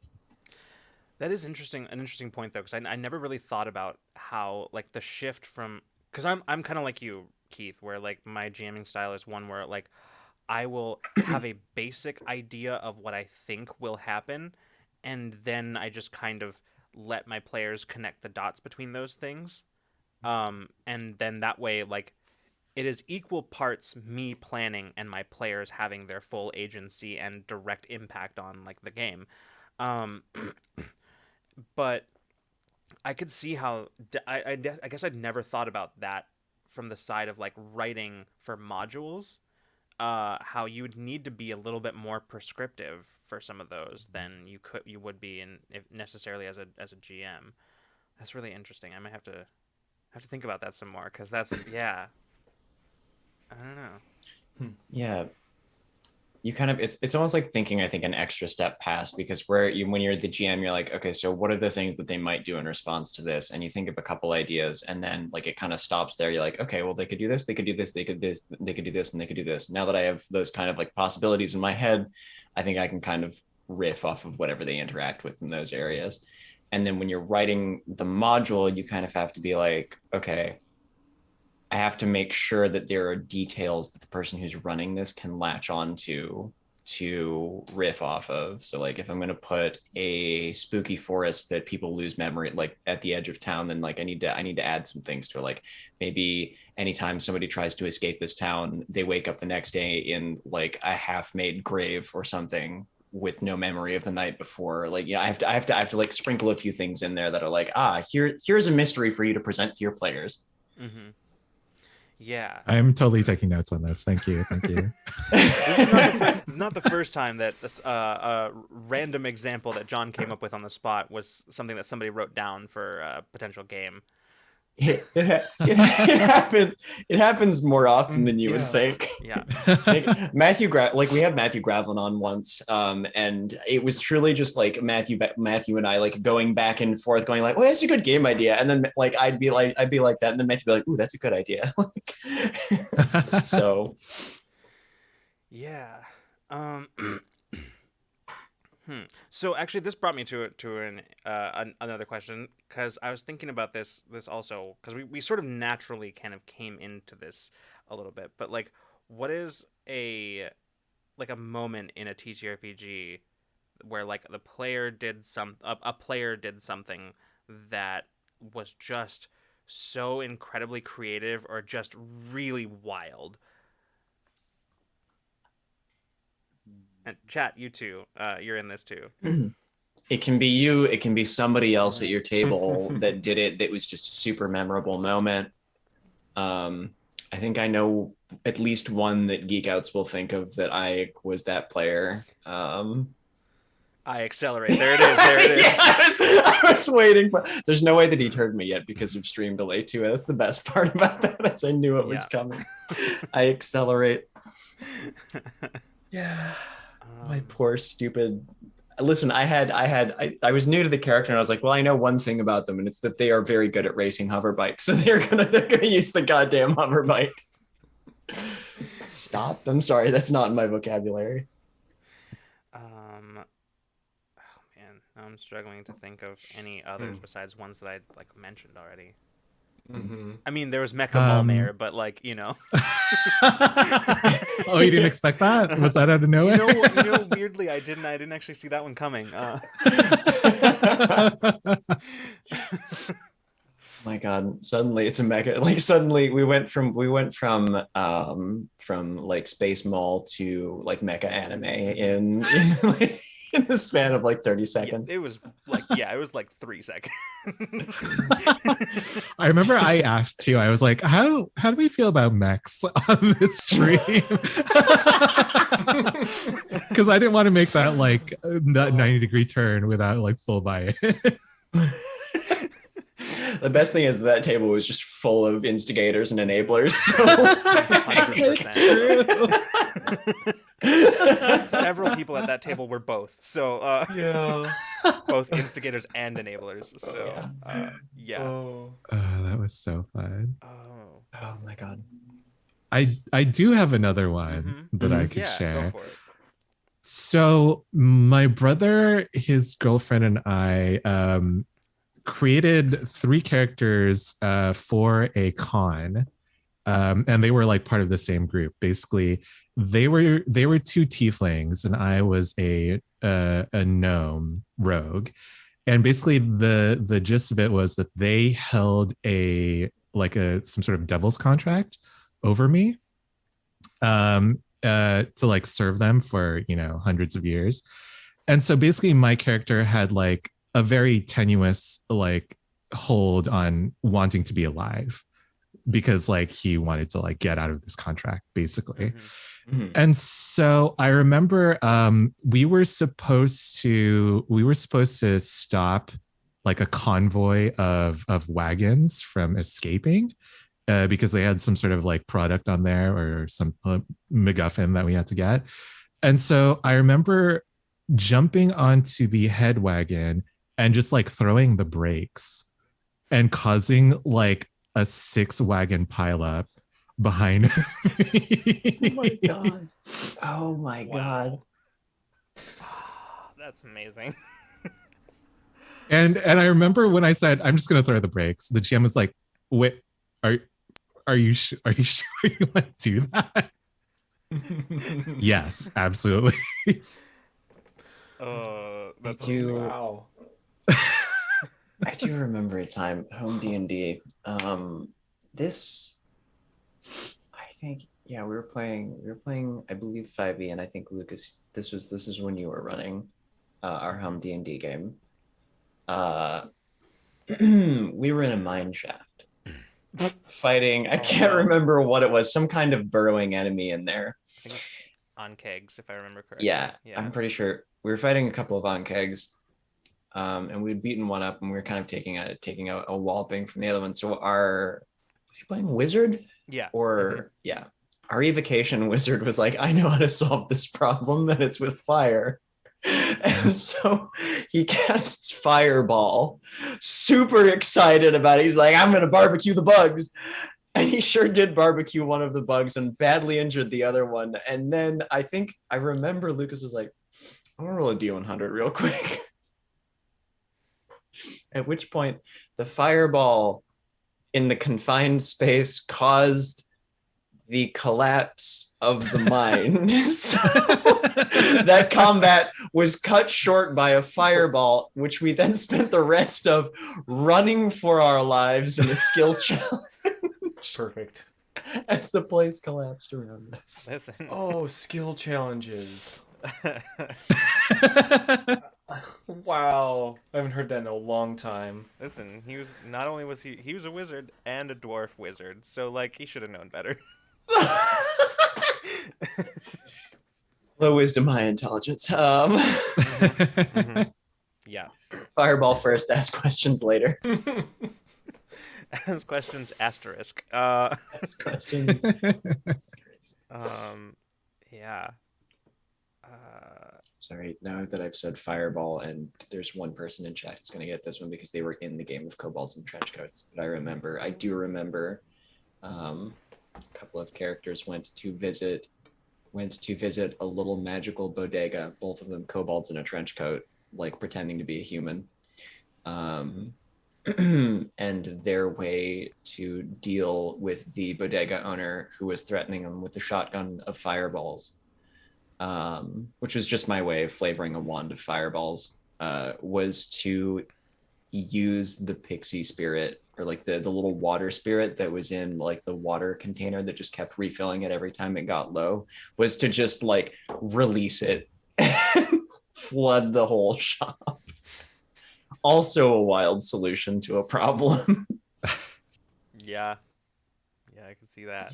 That is an interesting point though, because I never really thought about how like the shift from, because I'm kind of like you, Keith, where like my jamming style is one where like I will have a basic idea of what I think will happen, and then I just kind of let my players connect the dots between those things, and then that way like it is equal parts me planning and my players having their full agency and direct impact on like the game. But I could see how I guess I'd never thought about that from the side of like writing for modules, how you would need to be a little bit more prescriptive for some of those than you would be if necessarily as a GM. That's really interesting. I might have to think about that some more, because that's I don't know. Yeah. You kind of, it's almost like thinking, I think, an extra step past, because when you're the GM, you're like, okay, so what are the things that they might do in response to this? And you think of a couple ideas, and then like it kind of stops there. You're like, okay, well, they could do this, they could do this, they could do this, and they could do this. Now that I have those kind of like possibilities in my head, I think I can kind of riff off of whatever they interact with in those areas. And then when you're writing the module, you kind of have to be like, okay, I have to make sure that there are details that the person who's running this can latch on to riff off of. So like if I'm going to put a spooky forest that people lose memory like at the edge of town, then like I need to add some things to it. Like maybe anytime somebody tries to escape this town, they wake up the next day in like a half-made grave or something. with no memory of the night before. Like, yeah, I have to like sprinkle a few things in there that are like, here's a mystery for you to present to your players. Mm-hmm. Yeah. I'm totally taking notes on this. Thank you. This is not the first time that this a random example that John came up with on the spot was something that somebody wrote down for a potential game. It happens. It happens more often than you would think. Yeah. Like, we had Matthew Gravlin on once, and it was truly just like Matthew and I like going back and forth, going like, "Well, that's a good game idea," and then like I'd be like that, and then Matthew would be like, "Ooh, that's a good idea." So, yeah. So actually, this brought me to another question, because I was thinking about this also, because we sort of naturally kind of came into this a little bit, but like, what is a moment in a TTRPG where like a player did something that was just so incredibly creative or just really wild? And chat, you too. You're in this too. it can be you. It can be somebody else at your table that did it. That was just a super memorable moment. I think I know at least one that Geek Outs will think of that I was that player. I accelerate. There it is. There it is. Yeah, I was waiting for. There's no way that he'd heard me yet because of stream delay too. That's the best part about that, is I knew it was coming. I accelerate. Yeah. My poor stupid. Listen, I was new to the character, and I was like, well, I know one thing about them, and it's that they are very good at racing hover bikes. So they're gonna use the goddamn hover bike. Stop. I'm sorry, that's not in my vocabulary. Oh man, now I'm struggling to think of any others besides ones that I like mentioned already. Mm-hmm. I mean, there was Mecha Mallmare, but like, you know. Oh, you didn't expect that? Was that out of nowhere? You know, weirdly, I didn't actually see that one coming. My God! Suddenly, it's a mega. Like suddenly, we went from like Space Mall to like mecha anime in the span of like 30 seconds. Yeah, it was like 3 seconds. I remember I asked too. I was like, how do we feel about mechs on this stream? Because I didn't want to make that like that 90-degree turn without like full buy-in. The best thing is that table was just full of instigators and enablers. So 100%. Several people at that table were both. So yeah, both instigators and enablers. So yeah. Oh, that was so fun. Oh my God. I do have another one that I could share. Go for it. So my brother, his girlfriend, and I created 3 characters for a con, and they were like part of the same group. Basically, they were 2 tieflings, and I was a gnome rogue. And basically, the gist of it was that they held some sort of devil's contract over me, to like serve them for hundreds of years. And so basically, my character had like a very tenuous like hold on wanting to be alive, because like he wanted to like get out of this contract basically. And so I remember we were supposed to stop like a convoy of wagons from escaping, because they had some sort of like product on there or some MacGuffin that we had to get. And so I remember jumping onto the head wagon and just like throwing the brakes and causing like a 6 wagon pileup behind me. Oh my God. Oh my God. That's amazing. And I remember when I said, I'm just going to throw the brakes, the GM was like, wait, are you sure you want to do that? Yes, absolutely. That's wow. I do remember a time home D&D. This, I think, Yeah, we were playing I believe 5e, and I think Lucas, this is when you were running our home D&D game. Uh we were in a mine shaft fighting, I Oh, can't no. remember what it was, some kind of burrowing enemy in there. I think it's on kegs, if I remember correctly. Yeah, Yeah. I'm pretty sure we were fighting a couple of onkegs. And we'd beaten one up, and we were kind of taking a walloping from the other one. So was he playing wizard? Yeah. Or yeah, our evocation wizard was like, I know how to solve this problem, and it's with fire. And so he casts fireball, super excited about it. He's like, I'm gonna barbecue the bugs. And he sure did barbecue one of the bugs and badly injured the other one. And then I remember Lucas was like, I'm gonna roll a D100 real quick. At which point the fireball in the confined space caused the collapse of the mine. So that combat was cut short by a fireball, which we then spent the rest of running for our lives in a skill challenge Perfect. as the place collapsed around us. Listen. Oh, skill challenges. Wow. I haven't heard that in a long time. Listen, he was not only was he was a wizard and a dwarf wizard, so like he should have known better. Low wisdom, high intelligence. Yeah. Fireball first, ask questions later. Ask questions asterisk. Ask questions. Yeah. Sorry, now that I've said fireball, and there's one person in chat who's going to get this one because they were in the game of kobolds and trench coats. But I do remember, a couple of characters went to visit a little magical bodega, both of them kobolds in a trench coat, like pretending to be a human. And their way to deal with the bodega owner who was threatening them with a shotgun of fireballs, which was just my way of flavoring a wand of fireballs, was to use the pixie spirit, or like the little water spirit that was in like the water container that just kept refilling it every time it got low, was to just like release it and flood the whole shop. Also a wild solution to a problem. Yeah. Yeah, I can see that.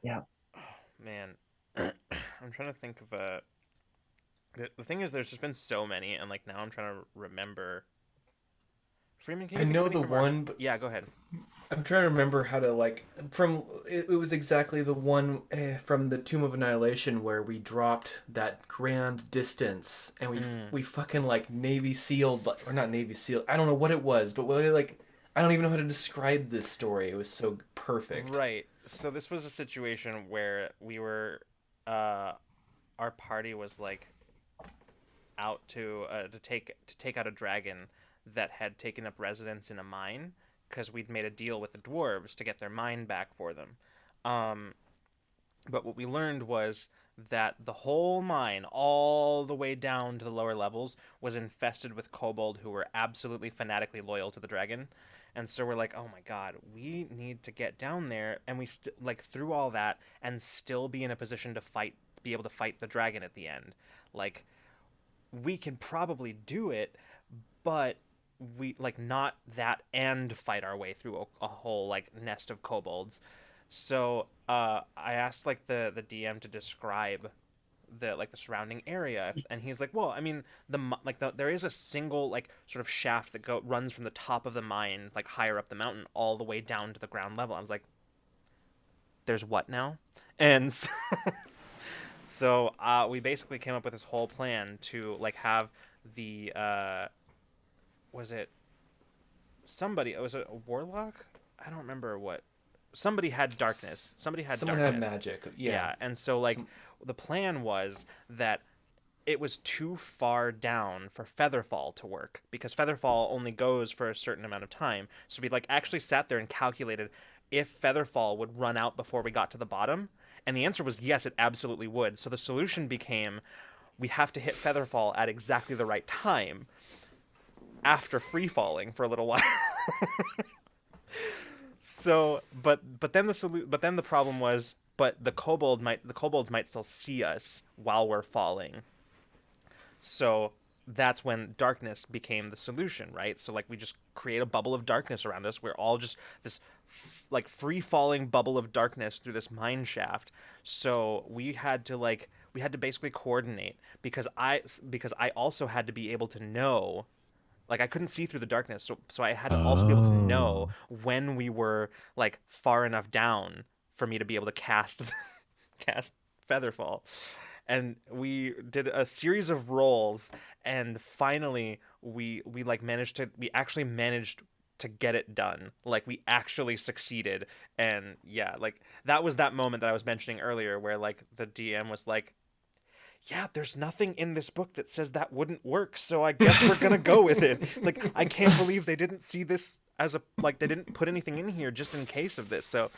Yeah. Oh, man. I'm trying to think of a. The thing is, there's just been so many, and like now I'm trying to remember. Freeman, can you I think know of any the from our- one, but Yeah, go ahead. I'm trying to remember how to like from it was exactly the one from the Tomb of Annihilation where we dropped that grand distance and we fucking like Navy sealed, or not Navy sealed. I don't know what it was, but we like I don't even know how to describe this story. It was so perfect. Right. So this was a situation where we were, our party was like out to take out a dragon that had taken up residence in a mine, because we'd made a deal with the dwarves to get their mine back for them. But what we learned was that the whole mine, all the way down to the lower levels, was infested with kobold who were absolutely fanatically loyal to the dragon. And so we're like, oh my god, we need to get down there, and we like through all that and still be in a position to be able to fight the dragon at the end. Like, we can probably do it, but we like not that and fight our way through a whole like nest of kobolds. So I asked like the DM to describe the surrounding area, and he's like, well, I mean, there is a single like sort of shaft that runs from the top of the mine, like higher up the mountain, all the way down to the ground level. I was like, there's what now? And so we basically came up with this whole plan to like have the was it a warlock? I don't remember what. Somebody had darkness. Someone had magic. Yeah. And so like the plan was that it was too far down for Featherfall to work, because Featherfall only goes for a certain amount of time. So we like actually sat there and calculated if Featherfall would run out before we got to the bottom, and the answer was yes, it absolutely would. So the solution became, we have to hit Featherfall at exactly the right time after free falling for a little while. So, but then the problem was but the kobolds might still see us while we're falling. So that's when darkness became the solution, right? So like we just create a bubble of darkness around us. We're all just this like free falling bubble of darkness through this mine shaft. So we had to basically coordinate because I also had to be able to know, like I couldn't see through the darkness, so I had to also be able to know Oh. when we were like far enough down for me to be able to cast cast Featherfall. And we did a series of rolls, and finally we actually managed to get it done. Like we actually succeeded. And yeah, like that was that moment that I was mentioning earlier where like the DM was like, yeah, there's nothing in this book that says that wouldn't work, so I guess we're gonna go with it. It's like, I can't believe they didn't see this as a, like, they didn't put anything in here just in case of this. So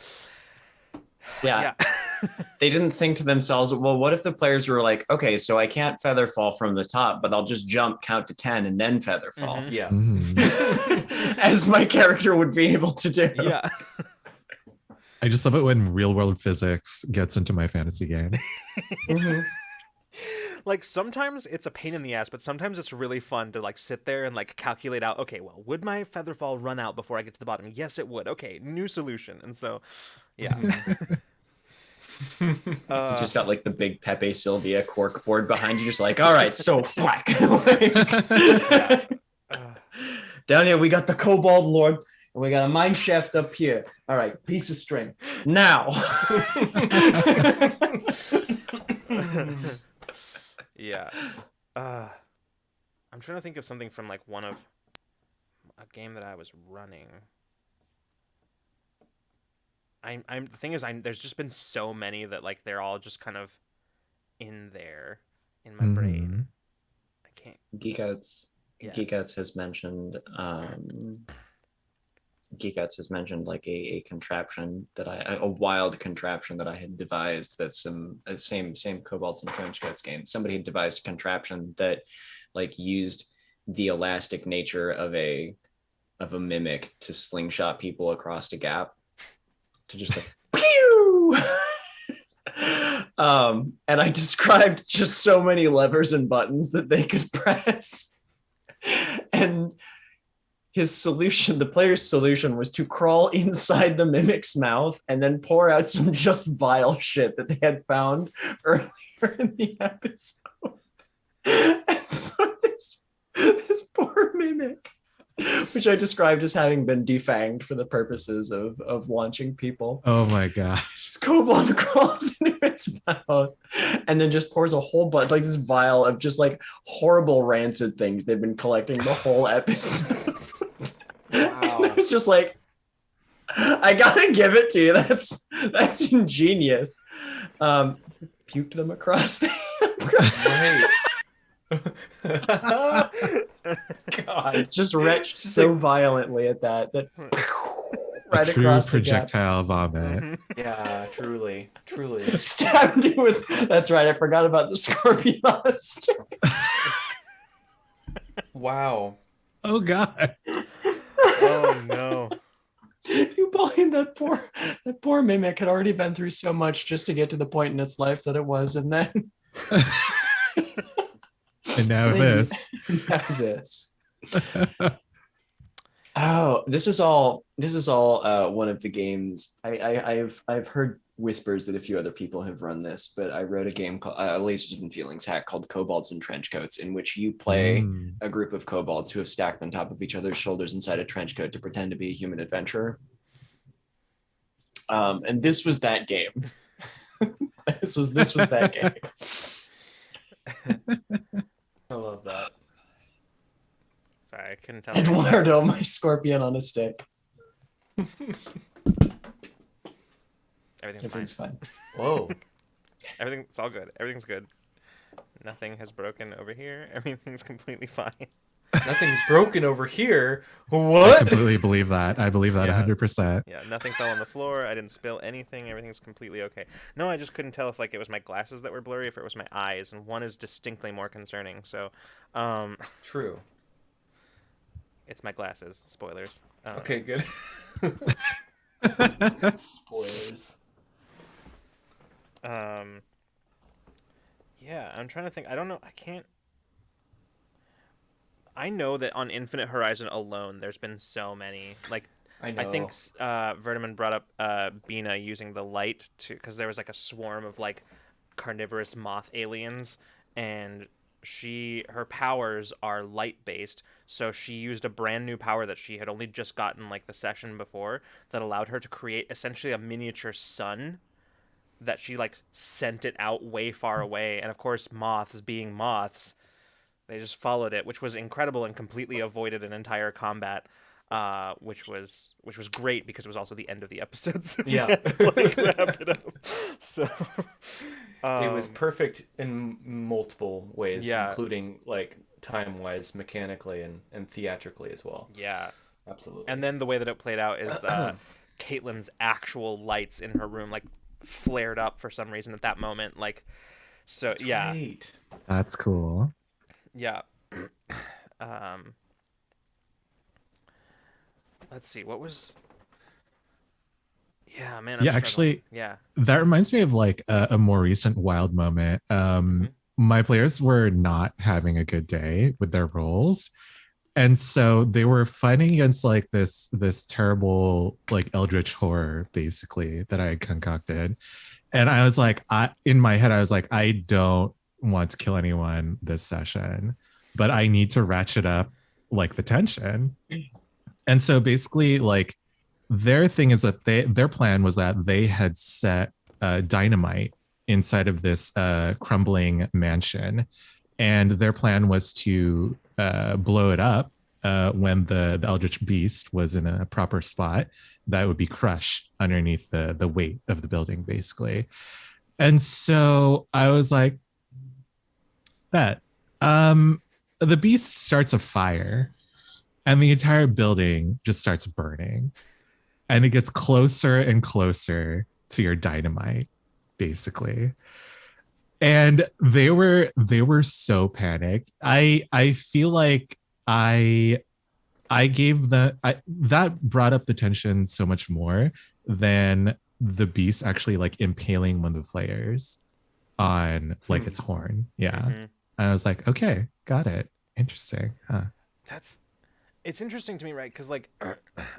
Yeah. yeah. They didn't think to themselves, well, what if the players were like, okay, so I can't feather fall from the top, but I'll just jump, count to 10, and then feather fall. Mhm. Yeah. Mm. As my character would be able to do. Yeah. I just love it when real world physics gets into my fantasy game. Mhm. Like sometimes it's a pain in the ass, but sometimes it's really fun to like sit there and like calculate out, okay, well, would my Featherfall run out before I get to the bottom? Yes, it would. Okay, new solution. And so yeah. You just got like the big Pepe Sylvia cork board behind you, just like, all right, so whack. Yeah. Down here, we got the Kobold Lord, and we got a mine shaft up here. All right, piece of string. Now. Yeah. I'm trying to think of something from like one of a game that I was running. The thing is, there's just been so many that like they're all just kind of in there in my brain. I can't. Geekouts. Yeah. Geekouts has mentioned. Geekouts has mentioned like a contraption that a wild contraption that I had devised. That's some same Kobolds and Trenchcoats game. Somebody had devised a contraption that like used the elastic nature of a mimic to slingshot people across a gap. To just like pew. And I described just so many levers and buttons that they could press. And his solution, the player's solution, was to crawl inside the mimic's mouth and then pour out some just vile shit that they had found earlier in the episode. And so this poor mimic, which I described as having been defanged for the purposes of launching people. Oh my god. Just Kobold crawls into its mouth and then just pours a whole bunch, like this vial of just like horrible rancid things they've been collecting the whole episode. Wow. It was just like, I gotta give it to you. That's ingenious. Puked them across the God, just retched so violently at that right A true across the gap. projectile vomit. Yeah, truly. Stabbed you with. That's right. I forgot about the scorpion on a stick. Wow. Oh god. Oh no. You blame that poor mimic had already been through so much just to get to the point in its life that it was, and then And now this. now this. Oh, this is all one of the games. I've heard whispers that a few other people have run this, but I wrote a game called Lasers and Feelings hack called Kobolds and Trenchcoats, in which you play a group of kobolds who have stacked on top of each other's shoulders inside a trench coat to pretend to be a human adventurer. And this was that game. this was that game. I love that. Sorry, I couldn't tell. Eduardo, my scorpion on a stick. Everything's fine. Fine. Whoa. It's all good. Everything's good. Nothing has broken over here. Everything's completely fine. Nothing's broken over here. I What? completely believe that. I believe that Yeah. 100%. Yeah, nothing fell on the floor. I didn't spill anything. Everything's completely okay. No, I just couldn't tell if like it was my glasses that were blurry, if it was my eyes, and one is distinctly more concerning. So, True. it's my glasses. Spoilers. Okay, good. Spoilers. Um, yeah, I'm trying to think. I don't know. I can't. I know that on Infinite Horizon alone, there's been so many. Like, I I think know. Vertiman brought up Bina using the light to because there was like a swarm of like carnivorous moth aliens, and her powers are light based. So she used a brand new power that she had only just gotten like the session before that allowed her to create essentially a miniature sun that she like sent it out way far away. And of course, moths being moths, they just followed it, which was incredible and completely avoided an entire combat, which was great because it was also the end of the episode, so we Yeah. had to like wrap it up. So It was um, perfect in multiple ways, yeah, including like time-wise, mechanically, and theatrically as well. yeah. Absolutely. And then the way that it played out is Caitlin's actual lights in her room like flared up for some reason at that moment. Like, so That's yeah, right. That's cool. yeah. Um, let's see, what was? Yeah, man. I'm Yeah, struggling. actually, Yeah. that reminds me of like a more recent wild moment. Mhm. My players were not having a good day with their rolls, and so they were fighting against like this terrible like eldritch horror basically that I had concocted. And I was like, I in my head I was like, I don't want to kill anyone this session, but I need to ratchet up like the tension. And so basically like their thing is that their plan was that they had set dynamite inside of this crumbling mansion, and their plan was to blow it up when the eldritch beast was in a proper spot that would be crushed underneath the weight of the building basically. And so I was like, that the beast starts a fire and the entire building just starts burning, and it gets closer and closer to your dynamite basically. And they were so panicked. I feel like i I gave that brought up the tension so much more than the beast actually like impaling one of the players on like its horn. Yeah. Mhm. I was like, okay, got it. Interesting. Huh. That's it's interesting to me, right? Because like,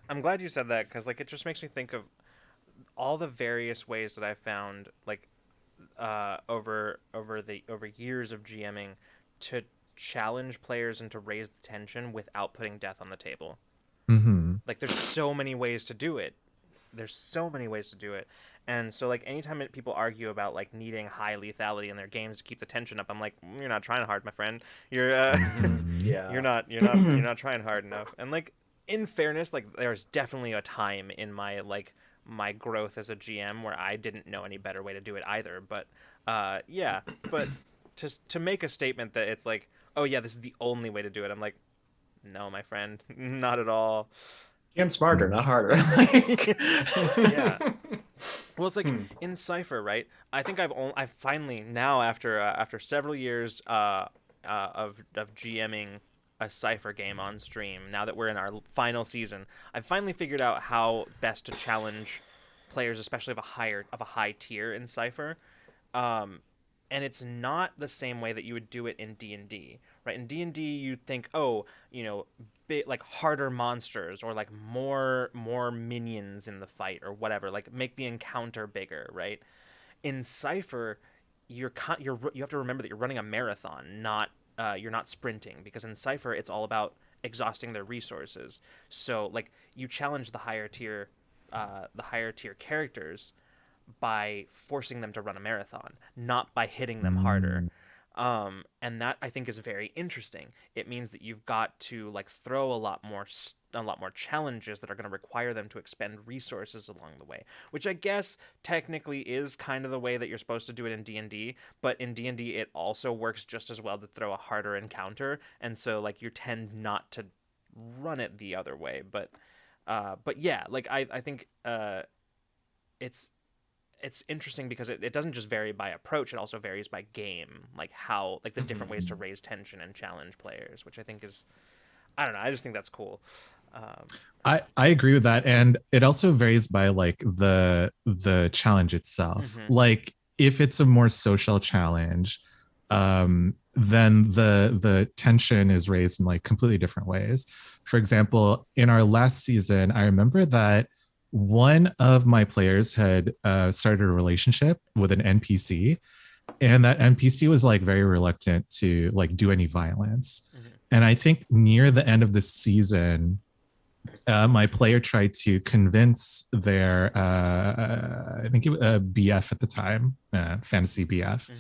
I'm glad you said that because like it just makes me think of all the various ways that I found like over years of GMing to challenge players and to raise the tension without putting death on the table. Mm-hmm. Like there's so many ways to do it. There's so many ways to do it. And so like anytime people argue about like needing high lethality in their games to keep the tension up, I'm like, You're not trying hard, my friend. You're Mm-hmm. Yeah. you're not trying hard enough." And like in fairness, like there's definitely a time in my growth as a GM where I didn't know any better way to do it either. But yeah, but to make a statement that it's like, "Oh yeah, this is the only way to do it." I'm like, "No, my friend, not at all." I'm smarter, not harder. Yeah. Well, it's like Hmm. in Cypher, right? I think I've finally now after several years of GMing a Cypher game on stream. Now that we're in our final season, I've finally figured out how best to challenge players, especially of a high tier in Cypher. Um, and it's not the same way that you would do it in D&D, right? In D&D, you'd think, oh, like harder monsters or like more minions in the fight or whatever, like make the encounter bigger, right? In Cypher, you have to remember that you're running a marathon, not you're not sprinting, because in Cypher it's all about exhausting their resources. So like you challenge the higher tier characters by forcing them to run a marathon, not by hitting them harder. Mm. And that I think is very interesting. It means that you've got to like throw a lot more challenges that are going to require them to expend resources along the way, which I guess technically is kind of the way that you're supposed to do it in D&D, but in D&D it also works just as well to throw a harder encounter, and so like you tend not to run it the other way. But yeah, like I think it's it's interesting because it doesn't just vary by approach, it also varies by game, like how like the different ways to raise tension and challenge players, which I think is, I don't know, I just think that's cool. um, I agree with that, and it also varies by like the challenge itself. mhm, Like if it's a more social challenge, then the tension is raised in like completely different ways. For example, in our last season, I remember that one of my players had started a relationship with an NPC, and that NPC was like very reluctant to like do any violence. And I think near the end of the season, my player tried to convince their I think it was a BF at the time, fantasy BF,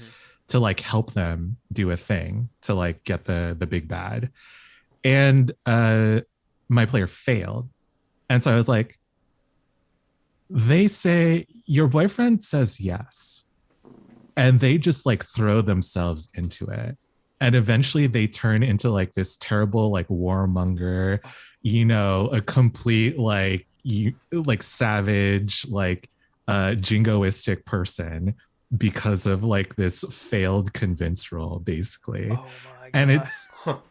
to like help them do a thing to like get the big bad. And my player failed. And so I was like, they say your boyfriend says yes, and they just like throw themselves into it, and eventually they turn into like this terrible like warmonger, you know, a complete like like savage, like jingoistic person because of like this failed convince roll basically. Oh my And god. it's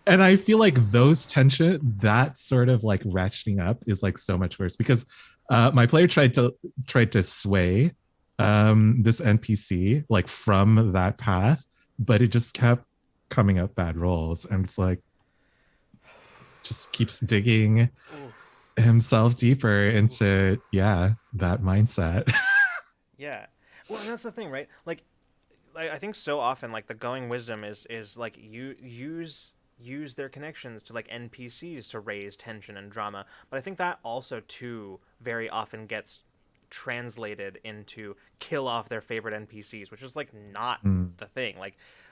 and I feel like those tension, that sort of like ratcheting up is like so much worse, because my player tried to sway this NPC like from that path, but it just kept coming up bad rolls, and it's like just keeps digging himself deeper into that mindset. Yeah. Well, and that's the thing, right? Like I think so often like the going wisdom is like you use their connections to like NPCs to raise tension and drama, but I think that also too very often gets translated into kill off their favorite NPCs, which is like not the thing.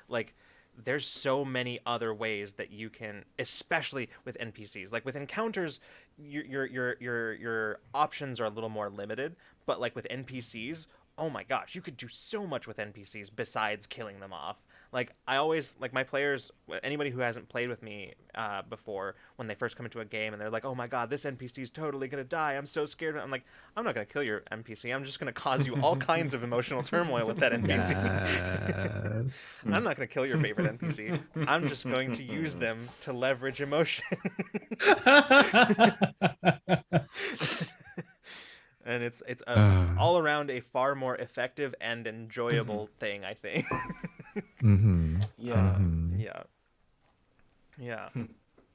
Like there's so many other ways that you can, especially with NPCs. Like with encounters, your options are a little more limited, but like with NPCs, oh my gosh, you could do so much with NPCs besides killing them off. Like I always like my players, anybody who hasn't played with me before, when they first come into a game and they're like, oh my god, this NPC is totally gonna die, I'm so scared. I'm like, I'm not gonna kill your NPC, I'm just gonna cause you all kinds of emotional turmoil with that NPC. Yes. I'm not gonna kill your favorite NPC, I'm just going to use them to leverage emotion. And it's all around a far more effective and enjoyable thing, I think. Yeah.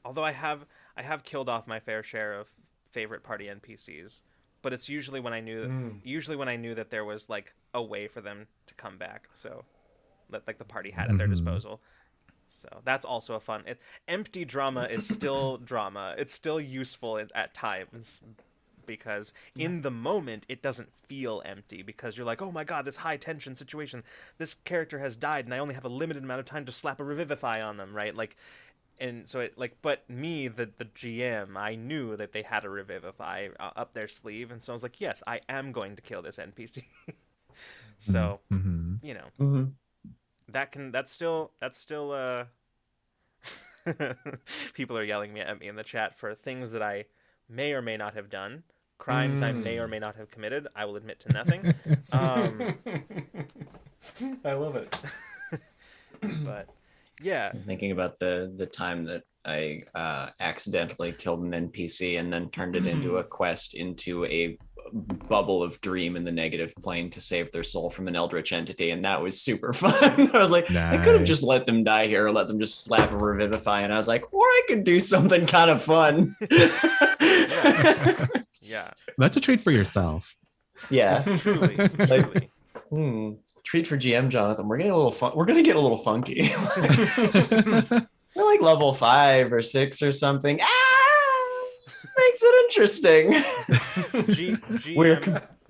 Although I have killed off my fair share of favorite party NPCs, but it's usually when I knew that there was like a way for them to come back, so that like the party had at their disposal. So that's also a fun. Empty drama is still drama. It's still useful at times, because in the moment it doesn't feel empty, because you're like, oh my god, this high tension situation, this character has died and I only have a limited amount of time to slap a revivify on them, right? Like, and so it like, but me, the GM, I knew that they had a revivify up their sleeve, and so I was like, yes, I am going to kill this NPC. So you know, that's still people are yelling at me in the chat for things that I may or may not have done, crimes I may or may not have committed. I will admit to nothing. I love it. But yeah, I'm thinking about the time that I accidentally killed an NPC and then turned it into a quest into a bubble of dream in the negative plane to save their soul from an eldritch entity, and that was super fun. I was like, Nice. I could have just let them die here, or let them just slap a revivify, and I was like, or I could do something kind of fun. yeah, That's a treat for yourself. Yeah. truly. Treat for GM Jonathan. We're getting a little fun. We're gonna get a little funky. We're like level 5 or 6 or something. Just makes it interesting.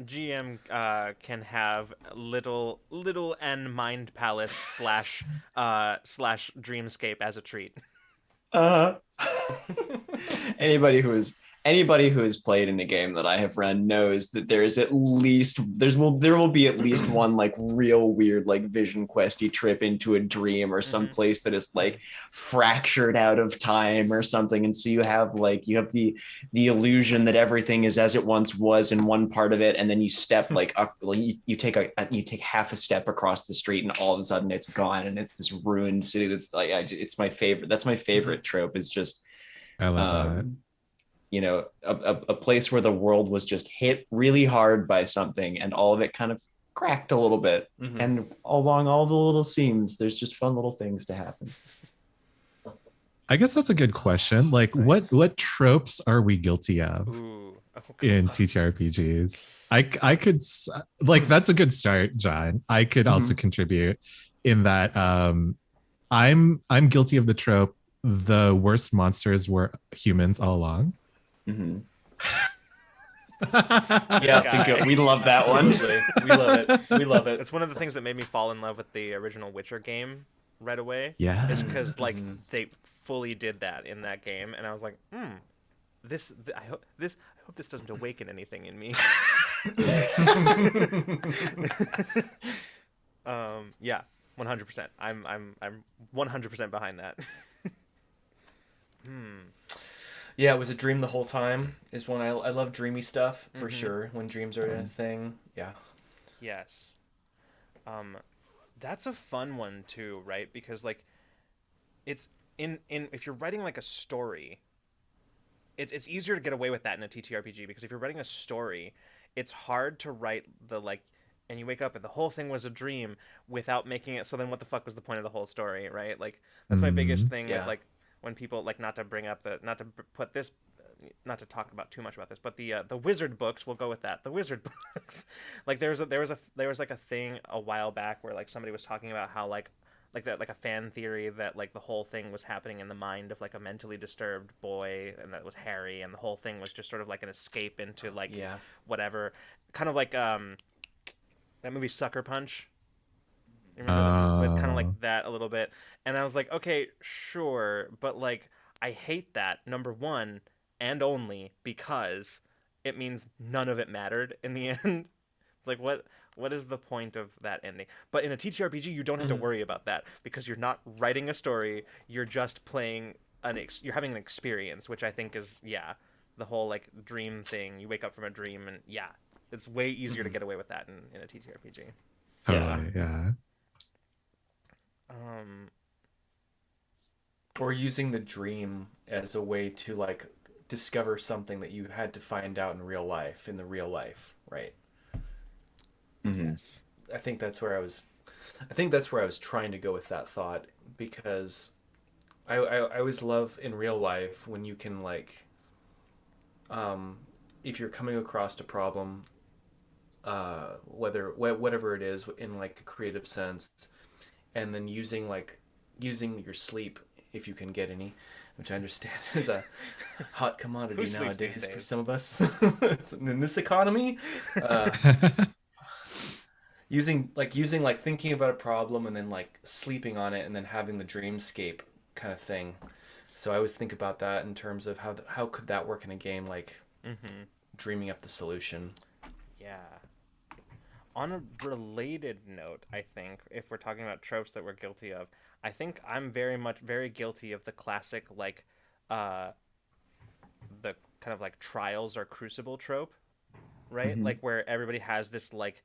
GM can have little and mind palace slash dreamscape as a treat. Anybody who has played in the game that I have run knows that there will be at least one like real weird like vision questy trip into a dream or some place that is like fractured out of time or something, and so you have the illusion that everything is as it once was in one part of it, and then you step like up, you take half a step across the street and all of a sudden it's gone and it's this ruined city. That's like it's my favorite. That's my favorite trope, is just I love that. you know, a place where the world was just hit really hard by something and all of it kind of cracked a little bit. Mhm. And along all the little seams, there's just fun little things to happen. I guess that's a good question. Like, Nice. what tropes are we guilty of Ooh. Oh, in God. TTRPGs? I could like that's a good start, John. I could also contribute in that I'm guilty of the trope the worst monsters were humans all along. Mm-hmm. Yeah, That's a good. We love that one. Absolutely. We love it. We love it. It's one of the things that made me fall in love with the original Witcher game right away. Yeah. Is because like they fully did that in that game, and I was like, I hope this doesn't awaken anything in me. Yeah, 100%. I'm 100% behind that. Yeah, it was a dream the whole time. Is when I love dreamy stuff for sure. When dreams are a thing. Yeah. Yes. That's a fun one too, right? Because like it's in if you're writing like a story, it's easier to get away with that in a TTRPG because if you're writing a story, it's hard to write the like and you wake up and the whole thing was a dream without making it so then what the fuck was the point of the whole story, right? Like that's my biggest thing Yeah. with like when people like not to bring up the not to put this not to talk about too much about this, but the wizard books, we'll go with that. The wizard books, like there was like a thing a while back where like somebody was talking about how like that like a fan theory that like the whole thing was happening in the mind of like a mentally disturbed boy, and that was Harry, and the whole thing was just sort of like an escape into like Yeah. whatever, kind of like that movie Sucker Punch. You remember with kind of like that a little bit, and I was like, okay, sure, but like I hate that number one and only because it means none of it mattered in the end. It's like what is the point of that ending? But in a TTRPG, you don't have to worry about that because you're not writing a story. You're just playing you're having an experience, which I think is the whole like dream thing. You wake up from a dream, and it's way easier to get away with that in a TTRPG. Totally, yeah. Or using the dream as a way to like discover something that you had to find out in real life, right? Yes. I think that's where I was trying to go with that thought, because I always love in real life when you can like if you're coming across a problem, whatever it is in like a creative sense, and then using your sleep, if you can get any, which I understand is a hot commodity nowadays for some of us in this economy. Using thinking about a problem and then like sleeping on it and then having the dreamscape kind of thing. So I always think about that in terms of how could that work in a game, like dreaming up the solution. Yeah. On a related note, I think if we're talking about tropes that we're guilty of, I think I'm very guilty of the classic like the kind of like trials or crucible trope, right? Like where everybody has this like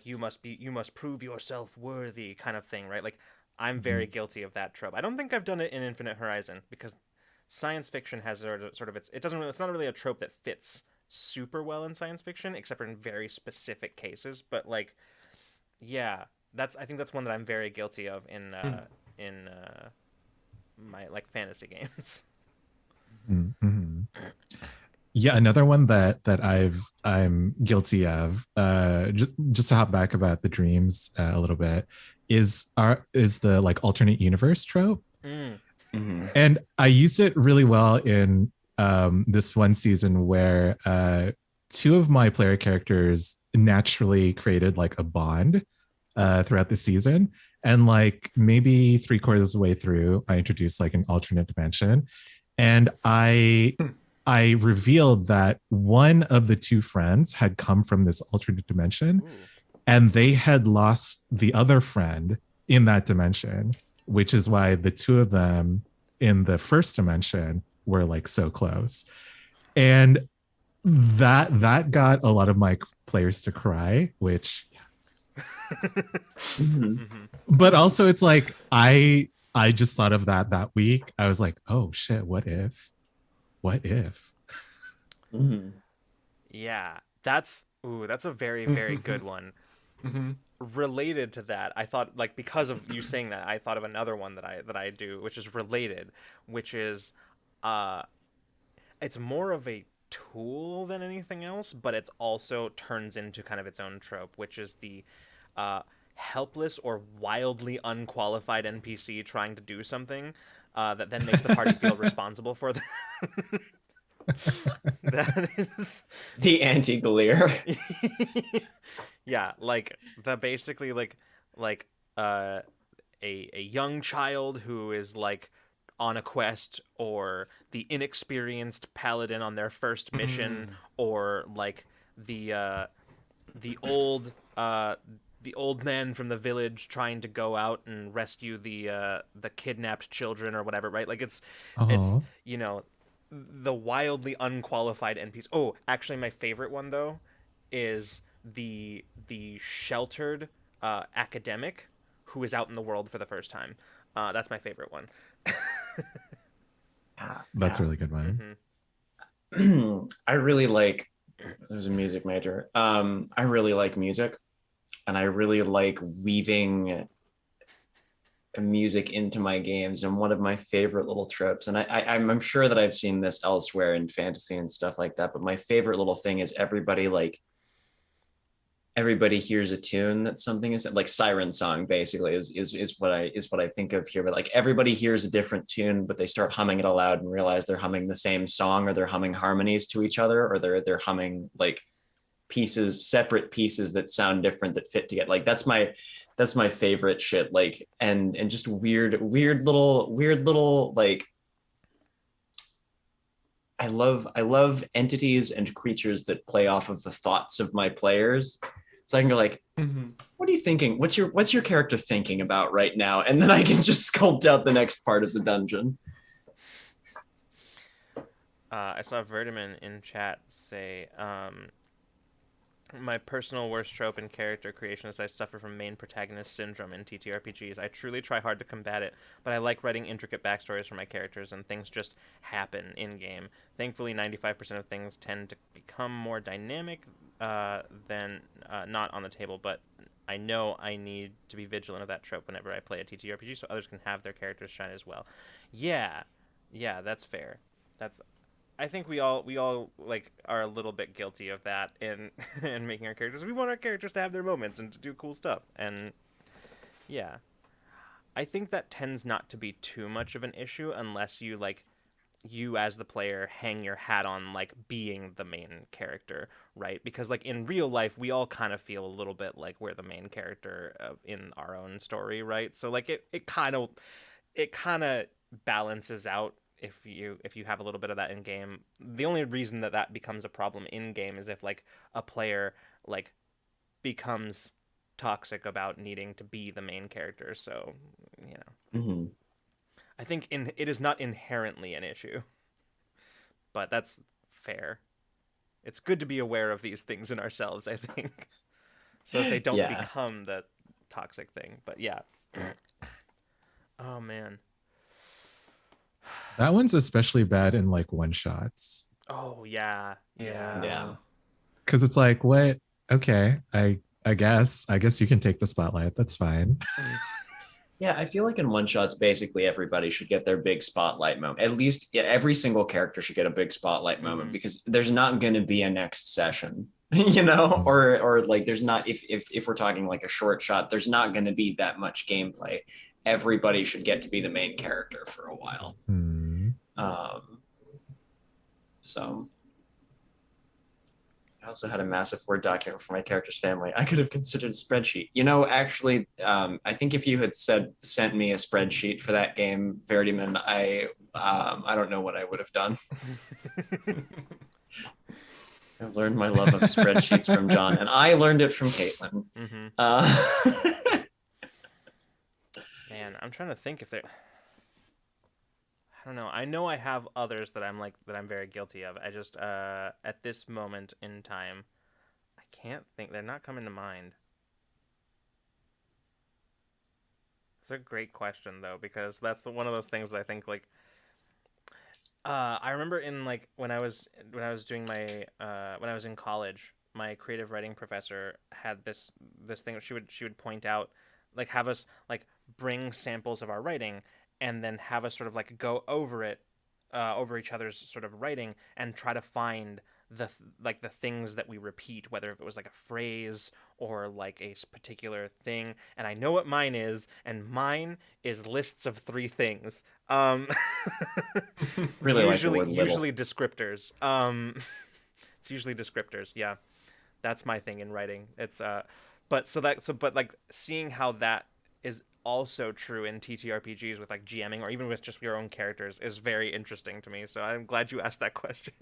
you must prove yourself worthy kind of thing, right? Like I'm very guilty of that trope. I don't think I've done it in Infinite Horizon because science fiction has sort of it's not really a trope that fits super well in science fiction except for in very specific cases, but like I think that's one that I'm very guilty of in my like fantasy games. Mm-hmm. Yeah, another one that I'm guilty of. Just to hop back about the dreams a little bit is the like alternate universe trope, and I used it really well in this one season where two of my player characters naturally created like a bond throughout the season, and like maybe 3/4 of the way through, I introduced like an alternate dimension, and I revealed that one of the two friends had come from this alternate dimension. Ooh. And they had lost the other friend in that dimension, which is why the two of them in the first dimension were like so close. And that got a lot of my players to cry, which but also it's like I just thought of that week. I was like, oh shit, what if? Yeah, that's a very very good one. Mm-hmm. related to that, I thought, like, because of you saying that, I thought of another one that I do, which is related, which is, uh, it's more of a tool than anything else, but it's also turns into kind of its own trope, which is the helpless or wildly unqualified NPC trying to do something that then makes the party feel responsible for them. That is The anti-Gleer. yeah, like the basically like uh a young child who is like on a quest, or the inexperienced paladin on their first mission, or like the uh the old uh the old man from the village trying to go out and rescue the kidnapped children or whatever, right? Like it's Oh, you know, the wildly unqualified NPCs. Oh, actually my favorite one though is the sheltered academic who is out in the world for the first time. That's my favorite one. that's a really good one. I really like, there's a music major. I really like music, and I really like weaving music into my games. And one of my favorite little tropes, and I'm sure that I've seen this elsewhere in fantasy and stuff like that, but my favorite little thing is everybody hears a tune that something is like siren song basically is what I think of here. But like everybody hears a different tune, but they start humming it aloud and realize they're humming the same song, or they're humming harmonies to each other, or they're humming like separate pieces that sound different that fit together. Like that's my favorite shit. Like and just weird little like I love entities and creatures that play off of the thoughts of my players. So I can go like, what are you thinking? What's your character thinking about right now? And then I can just sculpt out the next part of the dungeon. I saw Vertiman in chat say, my personal worst trope in character creation is I suffer from main protagonist syndrome in TTRPGs. I truly try hard to combat it, but I like writing intricate backstories for my characters, and things just happen in-game. Thankfully, 95% of things tend to become more dynamic than not on the table, but I know I need to be vigilant of that trope whenever I play a TTRPG so others can have their characters shine as well. Yeah, that's fair. That's I think we all like are a little bit guilty of that in in making our characters. We want our characters to have their moments and to do cool stuff. And yeah, I think that tends not to be too much of an issue unless you as the player hang your hat on like being the main character, right? Because like in real life we all kind of feel a little bit like we're the main character in our own story, right? So like it kind of balances out if you have a little bit of that in game. The only reason that becomes a problem in game is if like a player like becomes toxic about needing to be the main character. So, you know, Mm-hmm. I think it is not inherently an issue, but that's fair. It's good to be aware of these things in ourselves, I think, so that they don't Yeah. become the toxic thing. But yeah. Oh man. That one's especially bad in like one shots Oh yeah. Yeah. because it's like, what? Okay, I guess you can take the spotlight. That's fine. Yeah, I feel like in one shots, basically everybody should get their big spotlight moment. At least, yeah, every single character should get a big spotlight moment, because there's not going to be a next session, you know, or like there's not, if we're talking like a short shot, there's not going to be that much gameplay. Everybody should get to be the main character for a while. So I also had a massive Word document for my character's family. I could have considered a spreadsheet. You know, actually, I think if you had sent me a spreadsheet for that game, Vertiman, I don't know what I would have done. I've learned my love of spreadsheets from John, and I learned it from Caitlin. Man, I'm trying to think if there. I don't know. I know I have others that I'm very guilty of. I just at this moment in time, I can't think. They're not coming to mind. It's a great question though, because that's one of those things that I think like. I remember in like when I was doing my when I was in college, my creative writing professor had this thing. She would point out, like, have us like bring samples of our writing, and then have us sort of like go over it, over each other's sort of writing, and try to find the things that we repeat, whether if it was like a phrase or like a particular thing. And I know what mine is, and mine is lists of 3 things. Really like the word little. Usually descriptors. It's usually descriptors. Yeah, that's my thing in writing. It's but like seeing how that is also true in TTRPGs with like GMing or even with just your own characters is very interesting to me. So I'm glad you asked that question.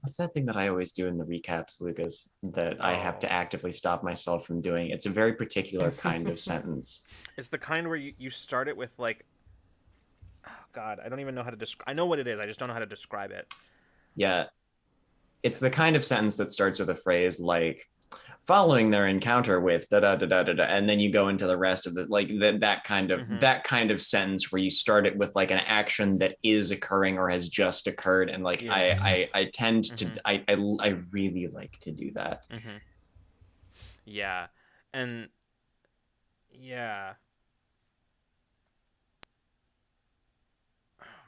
What's that thing that I always do in the recaps, Lucas, that I have to actively stop myself from doing? It's a very particular kind of sentence. It's the kind where you start it with like, oh God, I don't even know how to describe. I know what it is. I just don't know how to describe it. Yeah. It's the kind of sentence that starts with a phrase like, following their encounter with da da da da da da, and then you go into the rest of the like that kind of sentence where you start it with like an action that is occurring or has just occurred, and like Yes. I tend to I really like to do that. Yeah, and yeah.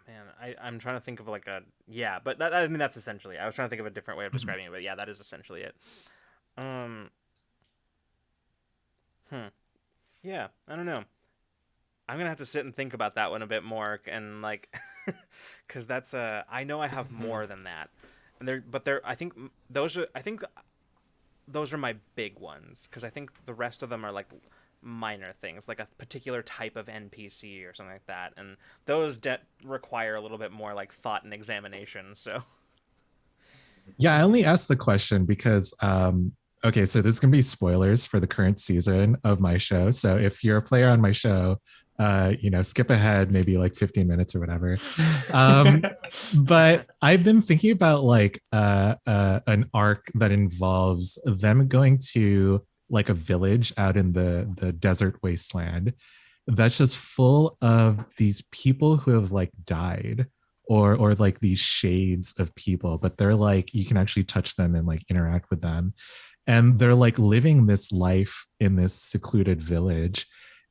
Man, I'm trying to think of like a but I mean that's essentially it. I was trying to think of a different way of describing it, but yeah, that is essentially it. Um, yeah, I don't know. I'm gonna have to sit and think about that one a bit more, and like, because that's I know I have more than that, and I think those are my big ones, because I think the rest of them are like minor things, like a particular type of NPC or something like that, and those require a little bit more like thought and examination. So Yeah, I only asked the question because okay, so this is gonna be spoilers for the current season of my show. So if you're a player on my show, skip ahead maybe like 15 minutes or whatever. But I've been thinking about like an arc that involves them going to like a village out in the desert wasteland that's just full of these people who have like died, or like these shades of people, but they're like you can actually touch them and like interact with them, and they're like living this life in this secluded village,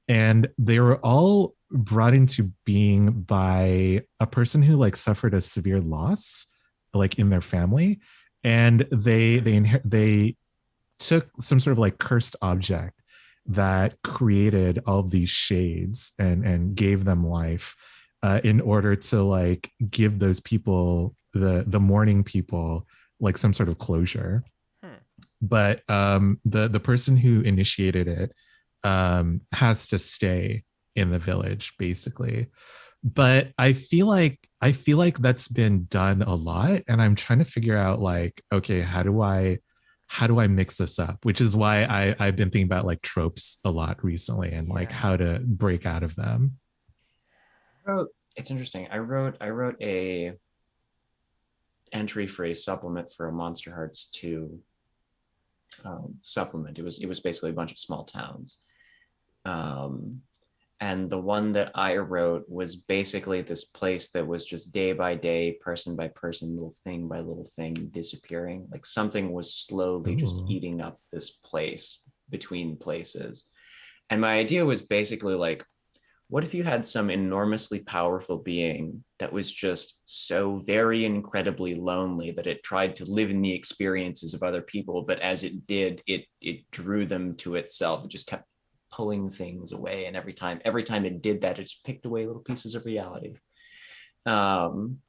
and they were all brought into being by a person who like suffered a severe loss like in their family, and they took some sort of like cursed object that created all of these shades and gave them life, in order to like give those people, the mourning people, like some sort of closure. But the person who initiated it has to stay in the village basically. But I feel like that's been done a lot, and I'm trying to figure out like, okay, how do I mix this up? Which is why I've been thinking about like tropes a lot recently, and like how to break out of them. It's interesting. I wrote a entry for a supplement for a Monster Hearts 2 supplement. It was basically a bunch of small towns. And the one that I wrote was basically this place that was just day by day, person by person, little thing by little thing disappearing. Like something was slowly just eating up this place between places. And my idea was basically like, what if you had some enormously powerful being that was just so very incredibly lonely that it tried to live in the experiences of other people, but as it did, it drew them to itself. It just kept pulling things away, and every time it did that, it just picked away little pieces of reality. And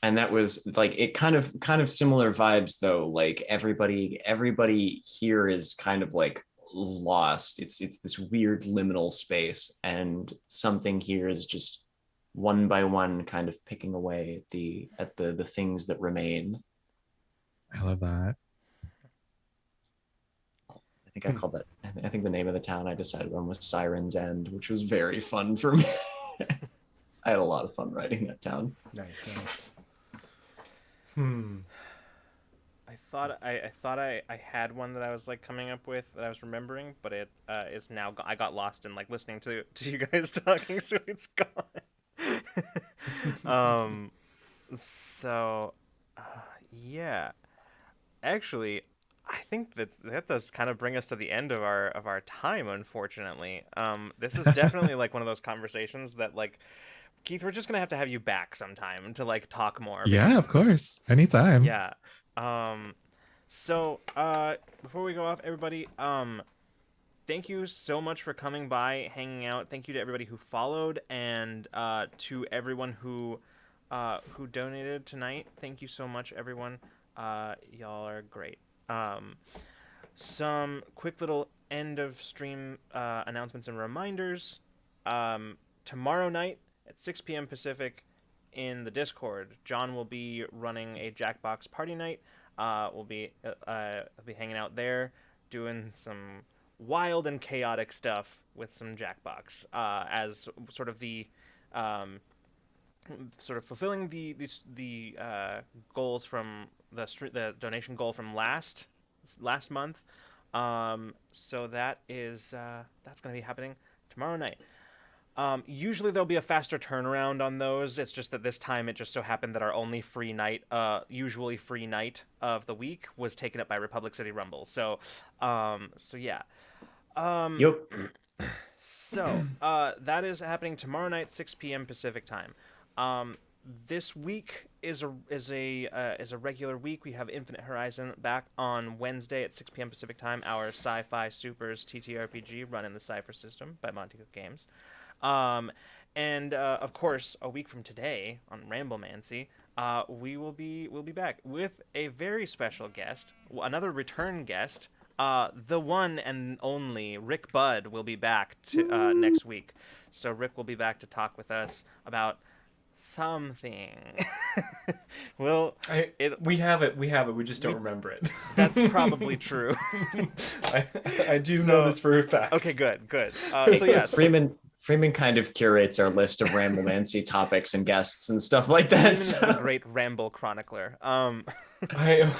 that was like, it kind of similar vibes though. Like everybody here is kind of like lost. It's this weird liminal space, and something here is just one by one kind of picking away at the things that remain. I love that. I think I called that, I think the name of the town I decided on was Siren's End, which was very fun for me. I had a lot of fun writing that town. Nice. I thought I had one that I was like coming up with that I was remembering, but it is now I got lost in like listening to you guys talking, so it's gone. So Yeah. Actually, I think that does kind of bring us to the end of our time, unfortunately. This is definitely like one of those conversations that like Keith, we're just gonna have to have you back sometime to like talk more because Yeah, of course. Anytime. yeah. Um so before we go off, everybody, thank you so much for coming by, hanging out. Thank you to everybody who followed and to everyone who donated tonight. Thank you so much, everyone. Y'all are great. Um, some quick little end of stream announcements and reminders. Tomorrow night at 6 p.m. Pacific in the Discord, John will be running a Jackbox party night. We'll be hanging out there, doing some wild and chaotic stuff with some Jackbox as sort of the sort of fulfilling the goals from the donation goal from last month. So that's going to be happening tomorrow night. Usually there'll be a faster turnaround on those. It's just that this time it just so happened that our only free night, usually free night of the week, was taken up by Republic City Rumble. So yeah. Yep. So that is happening tomorrow night, 6 p.m. Pacific time. This week is a regular week. We have Infinite Horizon back on Wednesday at 6 p.m. Pacific time. Our Sci-Fi Supers TTRPG run in the Cypher system by Monty Cook Games. And of course, a week from today on Ramblemancy, we'll be back with a very special guest, another return guest. The one and only Rick Budd will be back next week. So Rick will be back to talk with us about something. We have it. We just don't remember it. That's probably true. I do know this for a fact. Okay, good. So yeah, Freeman kind of curates our list of Ramblemancy topics and guests and stuff like that. Freeman is the great ramble chronicler. I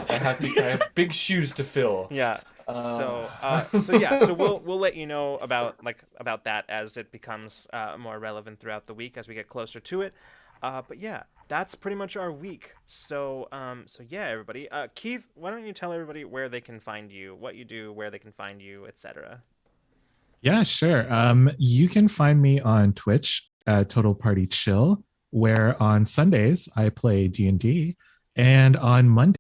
have big shoes to fill. Yeah. So we'll let you know about that as it becomes more relevant throughout the week as we get closer to it. But yeah, that's pretty much our week. So yeah, everybody. Keith, why don't you tell everybody where they can find you, what you do, where they can find you, etc. Yeah, sure. You can find me on Twitch at Total Party Chill, where on Sundays I play D&D, and on Monday